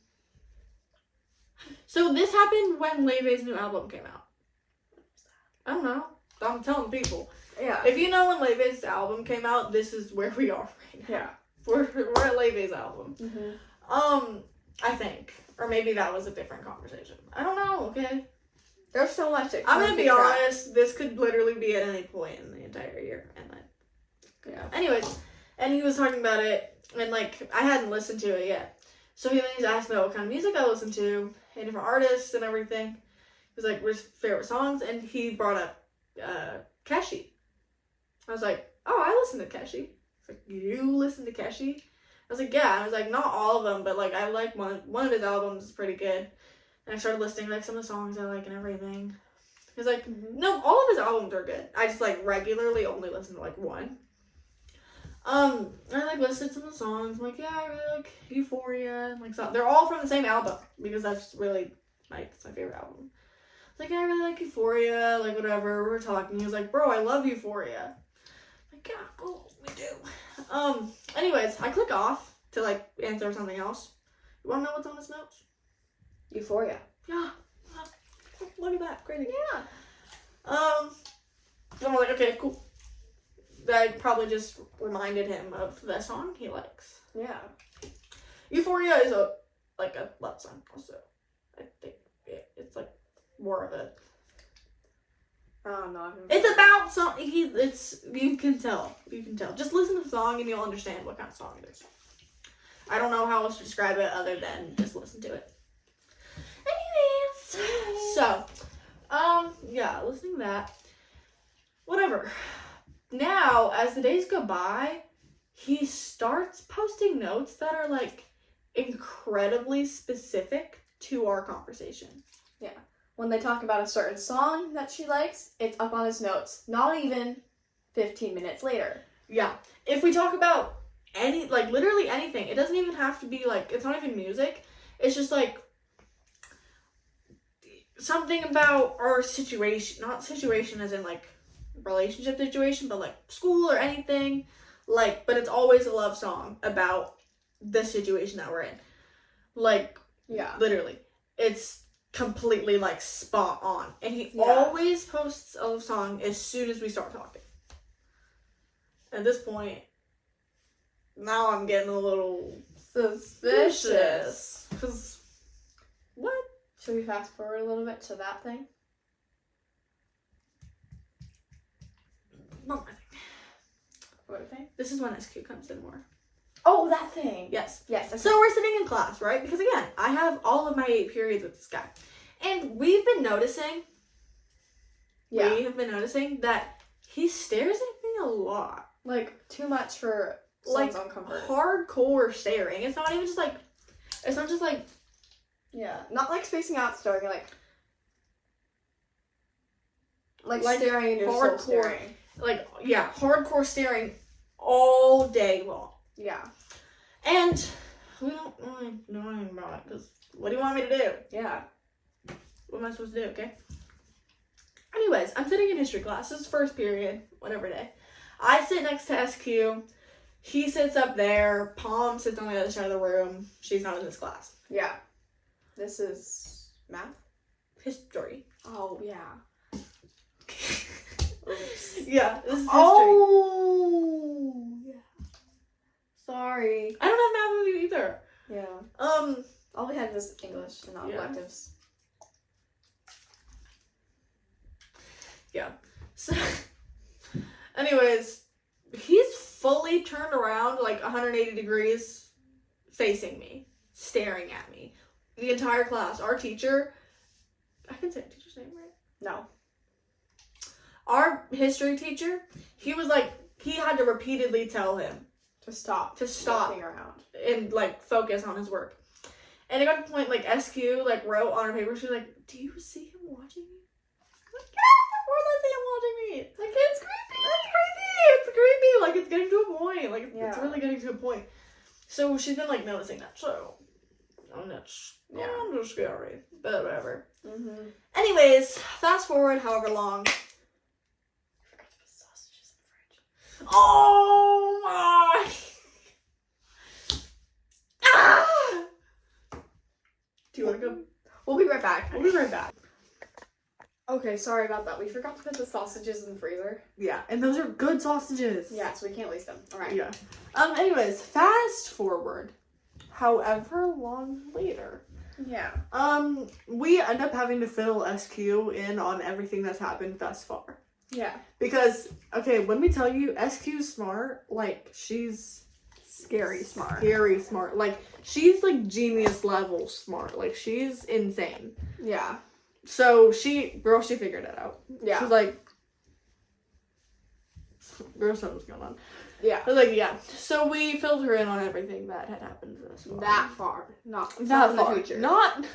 So this happened when Leve's new album came out. I don't know. I'm telling people. Yeah. If you know when Leve's album came out, this is where we are right now. Yeah. We're at Leve's album. Mm-hmm. I think. Or maybe that was a different conversation. I don't know, okay? There's so much to I'm gonna be track. honest, this could literally be at any point in the entire year. And Yeah. anyways, and he was talking about it, and like, I hadn't listened to it yet. So he's asked me what kind of music I listen to, and different artists and everything. He was like, what's your favorite songs? And he brought up Keshi. I was like, oh, I listen to Keshi. He's like, you listen to Keshi? I was like, yeah. I was like, not all of them, but like, I like one of his albums is pretty good. And I started listening to like some of the songs I like and everything. He's like, no, all of his albums are good. I just like regularly only listen to like one. I like listened to the songs. I'm like, yeah, I really like Euphoria. And like, so they're all from the same album because that's really it's my favorite album. It's like, yeah, I really like Euphoria. Like, whatever. We were talking. He was like, bro, I love Euphoria. I'm like, yeah, cool, we do. Anyways, I click off to like answer something else. You wanna know what's on his notes? Euphoria. Yeah. Look at that. Crazy. Yeah. So I'm like, okay, cool. I probably just reminded him of the song he likes. Yeah. Euphoria is a love song also. I think it's like more of a. Oh no. It's about song. You can tell. Just listen to the song and you'll understand what kind of song it is. I don't know how else to describe it other than just listen to it. Anyways, so, yeah, listening to that. Whatever. Now, as the days go by, he starts posting notes that are like incredibly specific to our conversation. Yeah. When they talk about a certain song that she likes, it's up on his notes. Not even 15 minutes later. Yeah. If we talk about any, like, literally anything, it doesn't even have to be, like, it's not even music. It's just, like, something about our situation, not situation as in, like, relationship situation, but, like, school or anything. Like, but it's always a love song about the situation that we're in. Like, Yeah. literally. It's completely, like, spot on. And he Yeah. always posts a love song as soon as we start talking. At this point, now I'm getting a little Suspicious. Because, what? Should we fast forward a little bit to that thing? Not my thing. What thing? This is when SQ comes in more. Oh, that thing. Yes. Yes. Okay. So we're sitting in class, right? Because again, I have all of my 8 periods with this guy. And we've been noticing, yeah. we have been noticing that he stares at me a lot. Like, too much for Like, someone's own comfort. hardcore staring. It's not even just like, it's not just like, Yeah. Not like spacing out staring, like Like, staring and you're hardcore. still staring. like, yeah, hardcore staring all day long. Yeah. And we don't really know anything about it, because what do you want me to do? Yeah. What am I supposed to do, okay? Anyways, I'm sitting in history class. This is first period, whatever day. I sit next to SQ. He sits up there. Palm sits on the other side of the room. She's not in this class. Yeah. This is math? History. Oh, yeah. Oops. Yeah, this is history. Oh! Yeah. Sorry. I don't have math with you either. Yeah. All we had was English and not Yeah. electives. Yeah. So, anyways, he's fully turned around like 180 degrees facing me, staring at me. The entire class. Our teacher, I can say the teacher's name, right? No. Our history teacher, he was like, he had to repeatedly tell him To stop. to stop Walking around. and like focus on his work. And it got to the point like SQ like wrote on her paper, she was like, "Do you see him watching me?" I'm like, "Yeah, of course I see him watching me." Like, it's creepy. It's creepy. It's creepy. Like, it's getting to a point. Like, it's Yeah. really getting to a point. So she's been like noticing that. So, that's kind of scary. But whatever. Mm-hmm. Anyways, fast forward however long. I forgot to put sausages in the fridge. Oh my! Ah! Do you want to go? We'll be right back. We'll be right back. Okay, sorry about that. We forgot to put the sausages in the freezer. Yeah, and those are good sausages. Yeah, so we can't waste them. Alright. Yeah. Anyways, fast forward. However long later. Yeah. We end up having to fill SQ in on everything that's happened thus far. Yeah. Because, okay, when we tell you SQ's smart, like, she's Scary smart. scary smart. Like, she's, like, genius level smart. Like, she's insane. Yeah. So, she figured it out. Yeah. She's like, girl, something's going on. Yeah. But, like, yeah. So, we filled her in on everything that had happened thus far. That far. Not That far. in the future.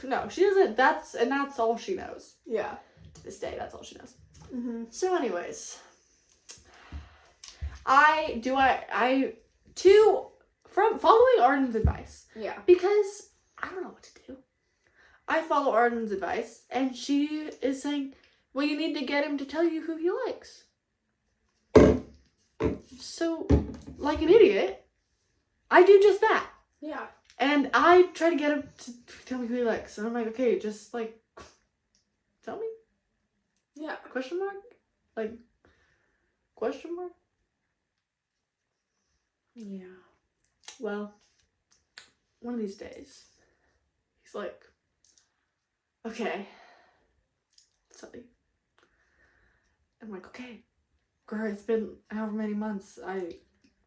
No, she doesn't, that's all she knows. Yeah. To this day, that's all she knows. Mm-hmm. So, anyways, from following Arden's advice, Yeah. because I don't know what to do. I follow Arden's advice, and she is saying, well, you need to get him to tell you who he likes. So, like an idiot, I do just that. Yeah. And I try to get him to tell me who he likes. And I'm like, okay, just, like, tell me? Yeah. Question mark? Like, question mark? Yeah. Well, one of these days, he's like, okay, I'll tell you. I'm like, okay. Girl, it's been however many months I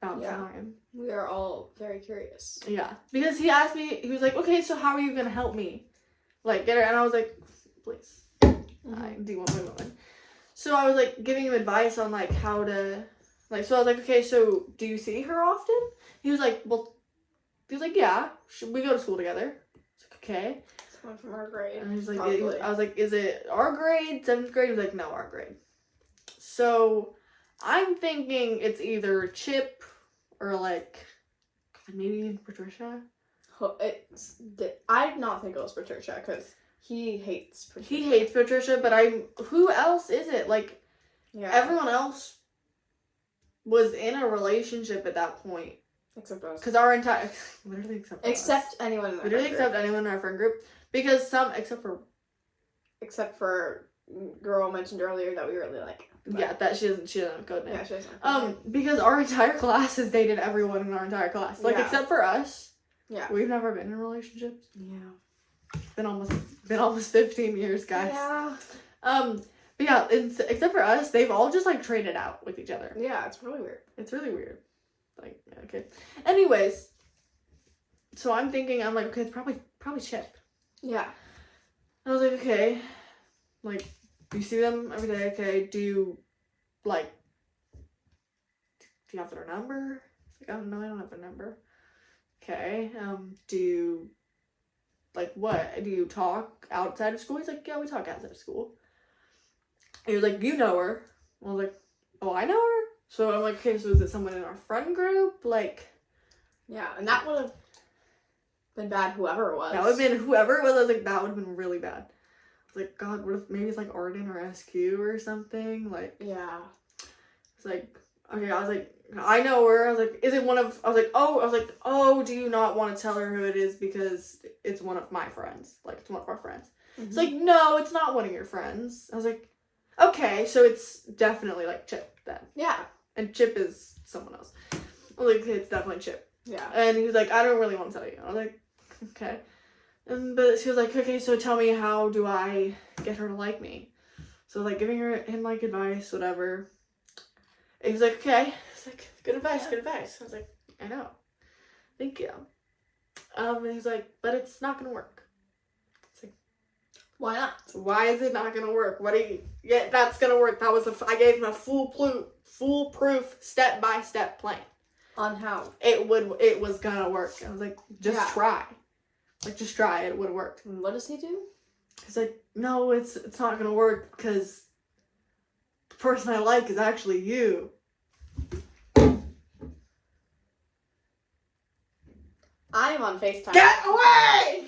found Yeah. time. We are all very curious. Yeah. Because he asked me, he was like, okay, so how are you going to help me? Like, get her, and I was like, please. I do want my woman. So I was like giving him advice on like how to, like, so I was like, okay, so do you see her often? He was like, yeah, we go to school together. I was like, okay. Someone from our grade. And he's like, Probably. I was like, is it our grade, 7th grade? He was like, no, our grade. So I'm thinking it's either Chip or like maybe Patricia. I not think it was Patricia because he hates Patricia. He hates Patricia, but who else is it? Like, Yeah. everyone else was in a relationship at that point. Except us. Because our entire, literally except anyone in our literally friend except group. anyone in our friend group. Because Except for girl mentioned earlier that we really like. But yeah, that she doesn't have a code name. Yeah, she doesn't. Because our entire class has dated everyone in our entire class. Like, Yeah. except for us. Yeah. We've never been in relationships. Yeah. Been almost 15 years, guys. Yeah. But yeah, except for us, they've all just like traded out with each other. Yeah, it's really weird. It's really weird. Like, yeah, okay. Anyways, so I'm like, okay, it's probably Chip. Yeah. I was like, okay, like, you see them every day, okay, do you have their number? It's like, I don't have their number. Okay, do you, like, what? Do you talk outside of school? He's like, yeah, we talk outside of school. He was like, you know her. I was like, oh, I know her? So I'm like, okay, so is it someone in our friend group? Like, Yeah, and that would have been bad, whoever it was. that would have been whoever it was. I was like, that would have been really bad. I was like, God, what if maybe it's like Arden or SQ or something? Like, Yeah. it's like, okay, I was like, I know her. I was like, is it one of, I was like, oh, do you not want to tell her who it is because it's one of my friends? Like, it's one of our friends. Mm-hmm. It's like, no, it's not one of your friends. I was like, okay, so it's definitely like Chip then. Yeah. And Chip is someone else. I was like, okay, it's definitely Chip. Yeah. And he was like, I don't really want to tell you. I was like, okay. But she was like, okay, so tell me, how do I get her to like me? So like giving him like advice, whatever. And he was like, okay. He's like, good advice, good advice. I was like, I know. Thank you. And he's like, but it's not gonna work. It's like, Why not? why is it not gonna work? Yeah, that's gonna work. I gave him a foolproof step-by-step plan. On how? It was gonna work. I was like, just try. Like, just try it. It would have worked. And what does he do? He's like, no, it's not gonna work because the person I like is actually you. I am on FaceTime. Get away!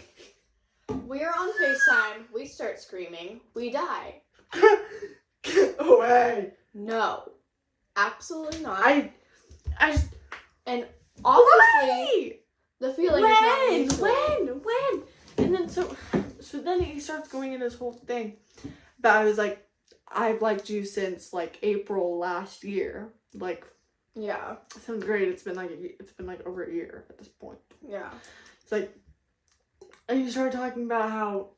We are on FaceTime. We start screaming. We die. Get away! No. Absolutely not. I just, and obviously, why? the feeling is not mutual. When? And then so then he starts going in this whole thing. But I was like, I've liked you since like April last year. Like, Yeah. 7th grade. It's been like over a year at this point. Yeah. It's like, and he started talking about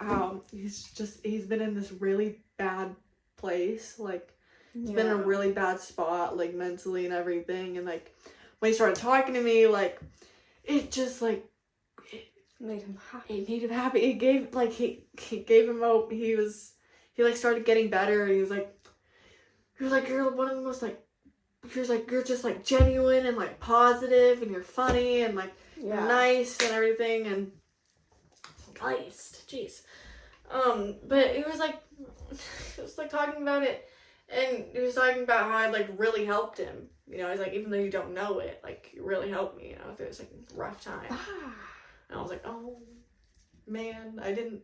how he's been in this really bad place. Like, he's been in a really bad spot, like, mentally and everything. And, like, when he started talking to me, like, it just, like, made him happy. it made him happy. It gave, like, he gave him hope. He started getting better. He was like, you're one of the most, like, you're just, like, genuine and, like, positive, and you're funny, and, like, you're nice and everything, and nice, jeez. But he was, like, talking about it, and he was talking about how I, like, really helped him. You know, he's like, even though you don't know it, like, you really helped me, you know, through this, like, rough time. And I was like, oh, man, I didn't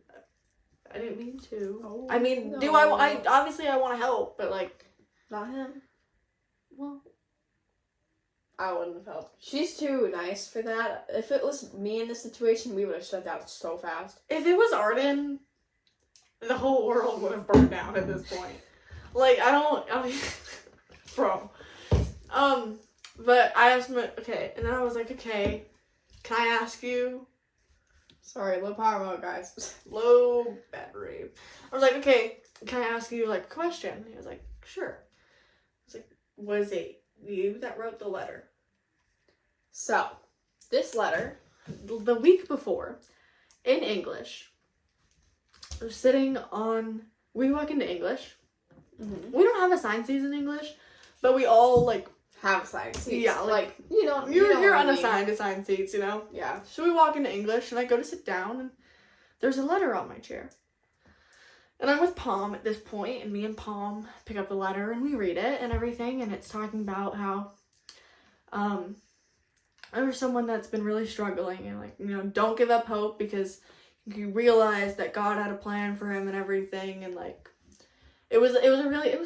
mean to. Oh, I mean, no. do I obviously I want to help, but, like, Not him. well, I wouldn't have helped. She's too nice for that. If it was me in this situation, we would have shut down so fast. if it was Arden, the whole world would have burned down at this point. Like, I mean, bro. But I asked him, okay, and then I was like, okay, can I ask you? Sorry, low power mode, guys. Low battery. I was like, okay, can I ask you, like, a question? He was like, sure. I was like, was it you that wrote the letter? So, this letter, The week before, in English, we're sitting on, we walk into English. We don't have assigned seats in English, but we all, like, have assigned seats. Yeah, like you know, you're what I mean. unassigned assigned seats, you know? Yeah. So we walk into English, and I go to sit down, and there's a letter on my chair. And I'm with Palm at this point, and me and Palm pick up the letter and we read it and everything, and it's talking about how there's someone that's been really struggling, and like, you know, don't give up hope, because you realize that God had a plan for him and everything, and like it was a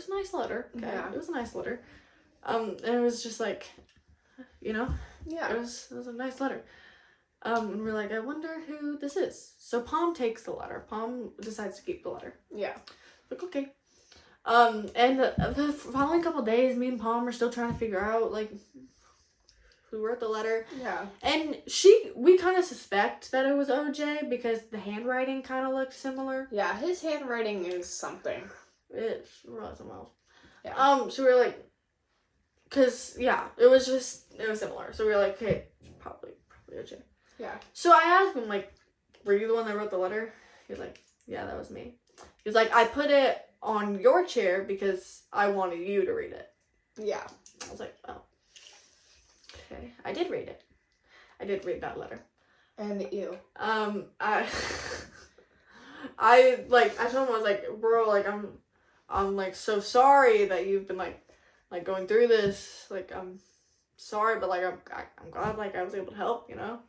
nice letter. Okay? Yeah. It was a nice letter. And it was just like, you know, Yeah. it was a nice letter. And we're like, I wonder who this is. So Palm takes the letter. Palm decides to keep the letter. Yeah. Like, okay. And the following couple days, me and Palm are still trying to figure out, like, who wrote the letter. Yeah. And we kind of suspect that it was OJ, because the handwriting kind of looked similar. Yeah, his handwriting is something. It's really something else. Yeah. So we were like, because, yeah, it was similar. So we were like, hey, probably OJ. Yeah. So I asked him, like, were you the one that wrote the letter? He was like, yeah, that was me. He was like, I put it on your chair because I wanted you to read it. Yeah. I was like, oh. Okay. I did read it. I did read that letter. And you. I told him, I was like, bro, like, I'm like, so sorry that you've been, like going through this. Like, I'm sorry, but, like, I'm glad, like, I was able to help, you know?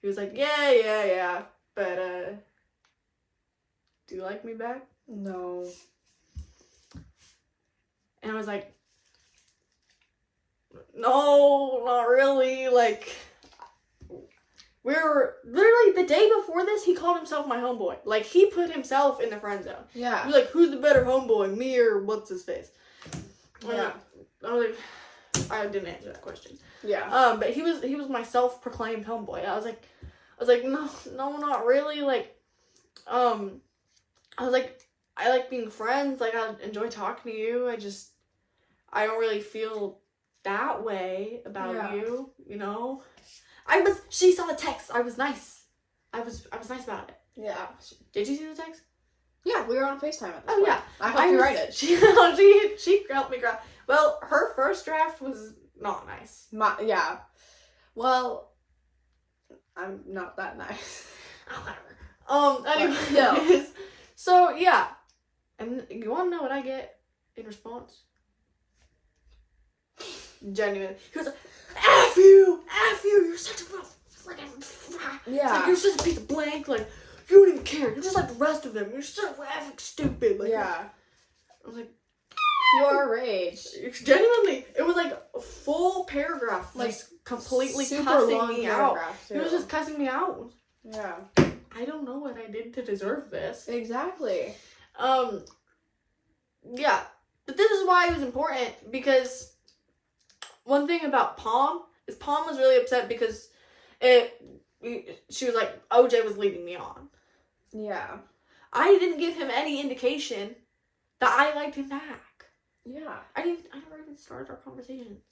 He was like, yeah, but, do you like me back? No. And I was like, no, not really. Like, we were literally the day before this, he called himself my homeboy. Like, he put himself in the friend zone. Yeah. He was like, who's the better homeboy, me or what's his face? Yeah. I was like, I didn't answer that question. Yeah. But he was my self-proclaimed homeboy. I was like, no, not really. Like, I was like, I like being friends. Like, I enjoy talking to you. I don't really feel that way about you, you know? She saw the text. I was nice. I was nice about it. Yeah. Did you see the text? Yeah, we were on FaceTime at this Oh, point. yeah. I helped you write it. She helped me grab. Well, her first draft was not nice. Yeah. Well, I'm not that nice. Oh, whatever. Anyways. Still. So, yeah. And you want to know what I get in response? Genuine. He was like, F you, you're such a freaking Yeah. like, you're such a piece of blank, like, you don't even care, you're just like the rest of them, you're so effing stupid, like, yeah. I was like, Pure rage. genuinely, it was like a full paragraph, like, completely super cussing long me out. too. He was just cussing me out. Yeah. I don't know what I did to deserve this. Exactly. Yeah. But this is why it was important, because one thing about Palm is Palm was really upset because she was like, OJ was leading me on. Yeah. I didn't give him any indication that I liked him back. Yeah. I never even started our conversations.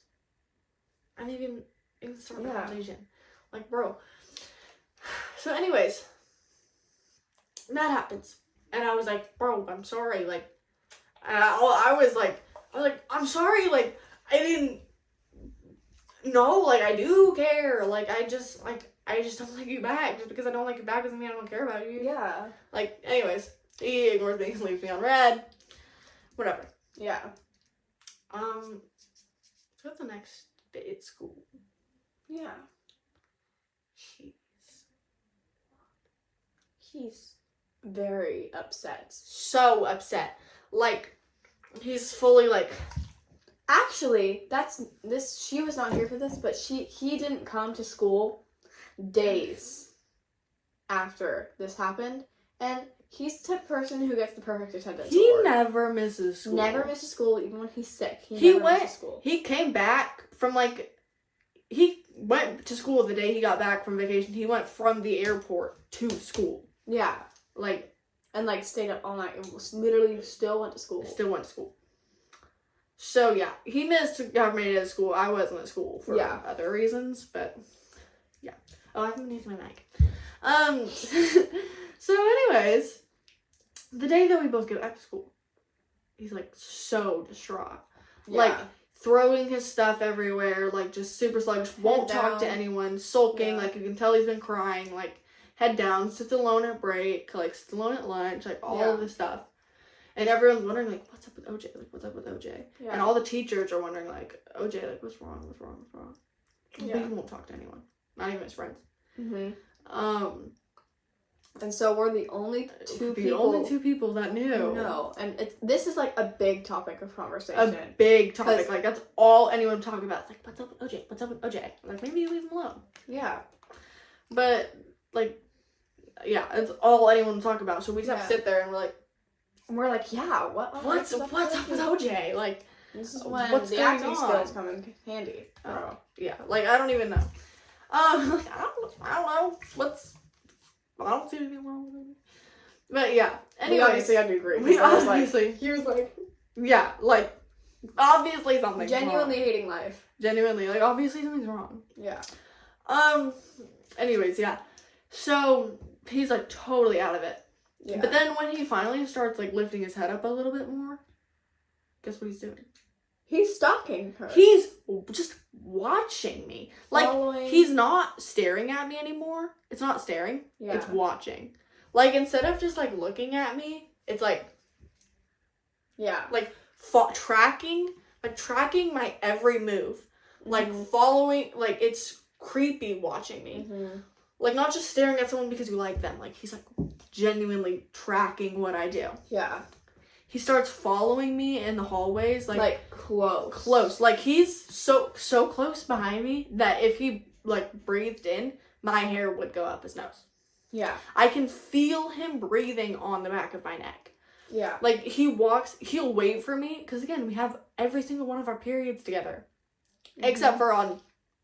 I didn't even start the conversation. Like, bro. So anyways, that happens. And I was like, bro, I'm sorry. Like, I was like, I'm sorry. Like, I didn't know. Like, I do care. Like, I just don't like you back. Just because I don't like you back doesn't mean I don't care about you. Yeah. Like, anyways, he ignores me and leaves me on red. Whatever. Yeah. What's the next day at school? Yeah. He's very upset. So upset. Like, he's fully like... Actually, she was not here for this, but he didn't come to school days after this happened, and he's the type of person who gets the perfect attendance He award. never misses school. Never misses school, even when he's sick. He never went. misses school. He came back from he went to school the day he got back from vacation. He went from the airport to school. Yeah. Like, And stayed up all night and literally still went to school. Still went to school. So yeah, he missed government at school. I wasn't at school for other reasons, but yeah. Oh, I haven't used my mic. So anyways, the day that we both get back to school, he's like so distraught. Yeah. Like throwing his stuff everywhere, like just super sluggish, won't talk to down. anyone, sulking, Yeah. like you can tell he's been crying, like head down, sits alone at break, like sits alone at lunch, like all Yeah. of this stuff. And everyone's wondering, like, what's up with OJ? Like, what's up with OJ? Yeah. And all the teachers are wondering, like, OJ, like, what's wrong? What's wrong? What's wrong? Yeah. He won't talk to anyone. Not even his friends. Mm-hmm. And And so we're the only two the people only two people that knew. who know. And this is like a big topic of A conversation. big topic. 'Cause- Like, that's all anyone would talk about. It's like, what's up with OJ? What's up with OJ? Like, maybe you leave him alone. Yeah. But, like, yeah, it's all anyone would talk about. So we just have to Yeah. sit there and we're like, And we're like, yeah, what's up with OJ? Like, This is when what's the going acting on? skills come in handy. Oh, yeah, like, I don't even know. I don't know. I don't see anything wrong with it. But yeah, We anyways. obviously had to agree. We I was like, obviously, he was like, yeah, like, obviously something's genuinely wrong. hating life. Genuinely, like, obviously something's wrong. Yeah. Anyways, yeah. So, he's, like, totally out of it. Yeah. But then when he finally starts, like, lifting his head up a little bit more, guess what he's doing? He's stalking her. He's just watching me. Like, Following. he's not staring at me anymore. It's not staring. Yeah. It's watching. Like, instead of just, like, looking at me, it's, like, Yeah. tracking my every move. Like, Mhm. following, like, it's creepy watching me. Mm-hmm. Like, not just staring at someone because you like them. Like, he's, like, genuinely tracking what I do. Yeah. He starts following me in the hallways, Like close. close. Like, he's so close behind me that if he, like, breathed in, my hair would go up his nose. Yeah. I can feel him breathing on the back of my neck. Yeah. Like, he'll wait for me, because, again, we have every single one of our periods together. Except for on,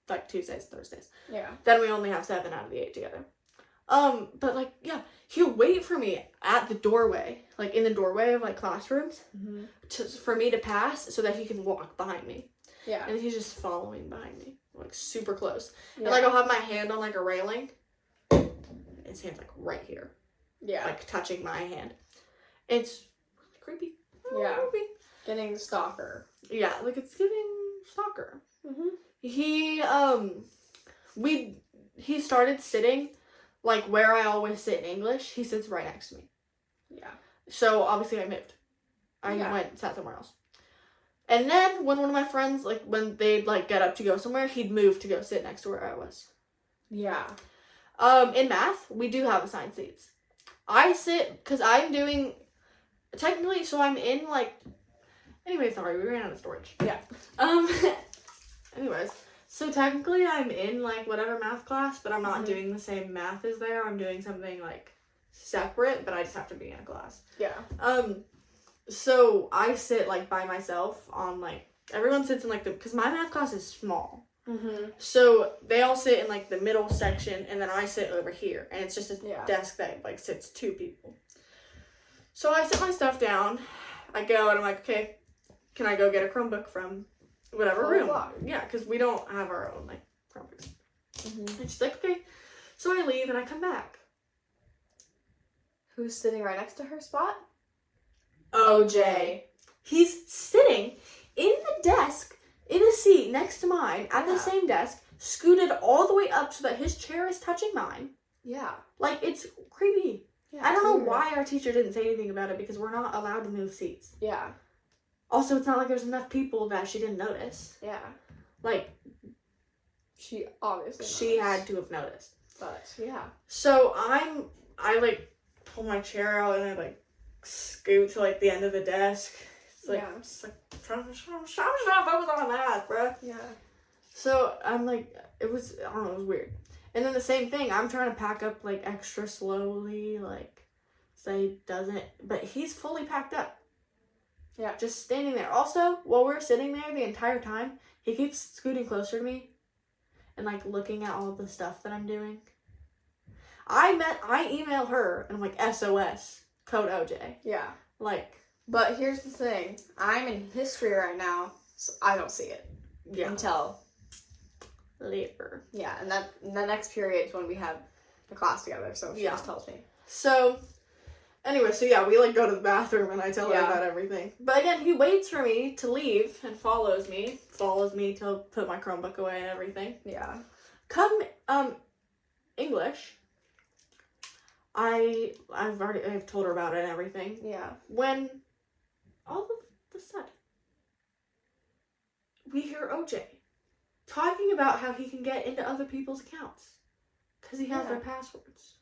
like, Tuesdays, Thursdays. Yeah. Then we only have 7 out of the 8 together. But, like, yeah, he'll wait for me at the doorway, like, in the doorway of, like, classrooms, Mm-hmm. for me to pass so that he can walk behind me. Yeah. And he's just following behind me, like, super close. Yeah. And, like, I'll have my hand on, like, a railing. His hand's, like, right here, Yeah. like, touching my hand. It's creepy. Yeah. Creepy. Getting the stalker. Yeah, like, it's giving stalker. Mm-hmm. He started sitting, like, where I always sit in English. He sits right next to me. Yeah. So, obviously, I moved. I Yeah. went and sat somewhere else. And then, when one of my friends, like, when they'd, like, get up to go somewhere, he'd move to go sit next to where I was. Yeah. In math, we do have assigned seats. I sit, because I'm doing, technically, so I'm in, like, anyway, sorry, we ran out of storage. Yeah. Anyways, so technically I'm in, like, whatever math class, but I'm not Mhm. doing the same math as there. I'm doing something, like, separate, but I just have to be in a class. Yeah. So I sit, like, by myself on, like, everyone sits in, like, because my math class is small. Mm-hmm. So they all sit in, like, the middle section, and then I sit over here, and it's just a Yeah. desk that, like, sits 2 people. So I sit my stuff down, I go, and I'm like, okay, can I go get a Chromebook from whatever Blah, room? blah. Yeah, because we don't have our own, like, Chromebooks. Mm-hmm. And she's like, okay. So I leave, and I come back. Who's sitting right next to her spot? OJ. He's sitting in the desk, in a seat next to mine, at Yeah. the same desk, scooted all the way up so that his chair is touching mine. Yeah. Like, it's creepy. Yeah. I don't know weird. why our teacher didn't say anything about it, because we're not allowed to move seats. Yeah. Also, it's not like there's enough people that she didn't notice. Yeah. Like, She obviously she noticed. had to have noticed. But yeah. So I like, pull my chair out, and I, like, scoot to, like, the end of the desk. It's like, Yeah. just, like, trying to focus on math, bruh. Yeah. So, I'm like, I don't know, it was weird. And then the same thing, I'm trying to pack up, like, extra slowly, like, so he doesn't, but he's fully packed up. Yeah. Just standing there. Also, while we're sitting there the entire time, he keeps scooting closer to me and, like, looking at all the stuff that I'm doing. I email her, and I'm like, SOS, code OJ. Yeah. Like, But here's the thing. I'm in history right now, so I don't see it yeah, until later. yeah, and that the next period is when we have the class together. So she Yeah. just tells me. So, anyway, so yeah, we, like, go to the bathroom, and I tell her Yeah. about everything. But again, he waits for me to leave and follows me to put my Chromebook away and everything. Yeah. Come, English, I've told her about it and everything. Yeah. When all of a sudden we hear OJ talking about how he can get into other people's accounts because he has Yeah. their passwords.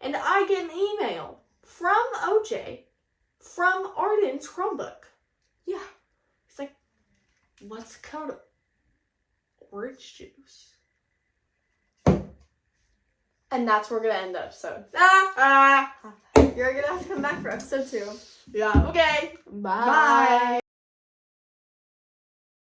And I get an email from OJ from Arden's Chromebook. Yeah. He's like, what's the code? Orange juice. And that's where we're gonna end the episode. Ah! You're gonna have to come back for episode 2. Yeah, okay. Bye. Bye.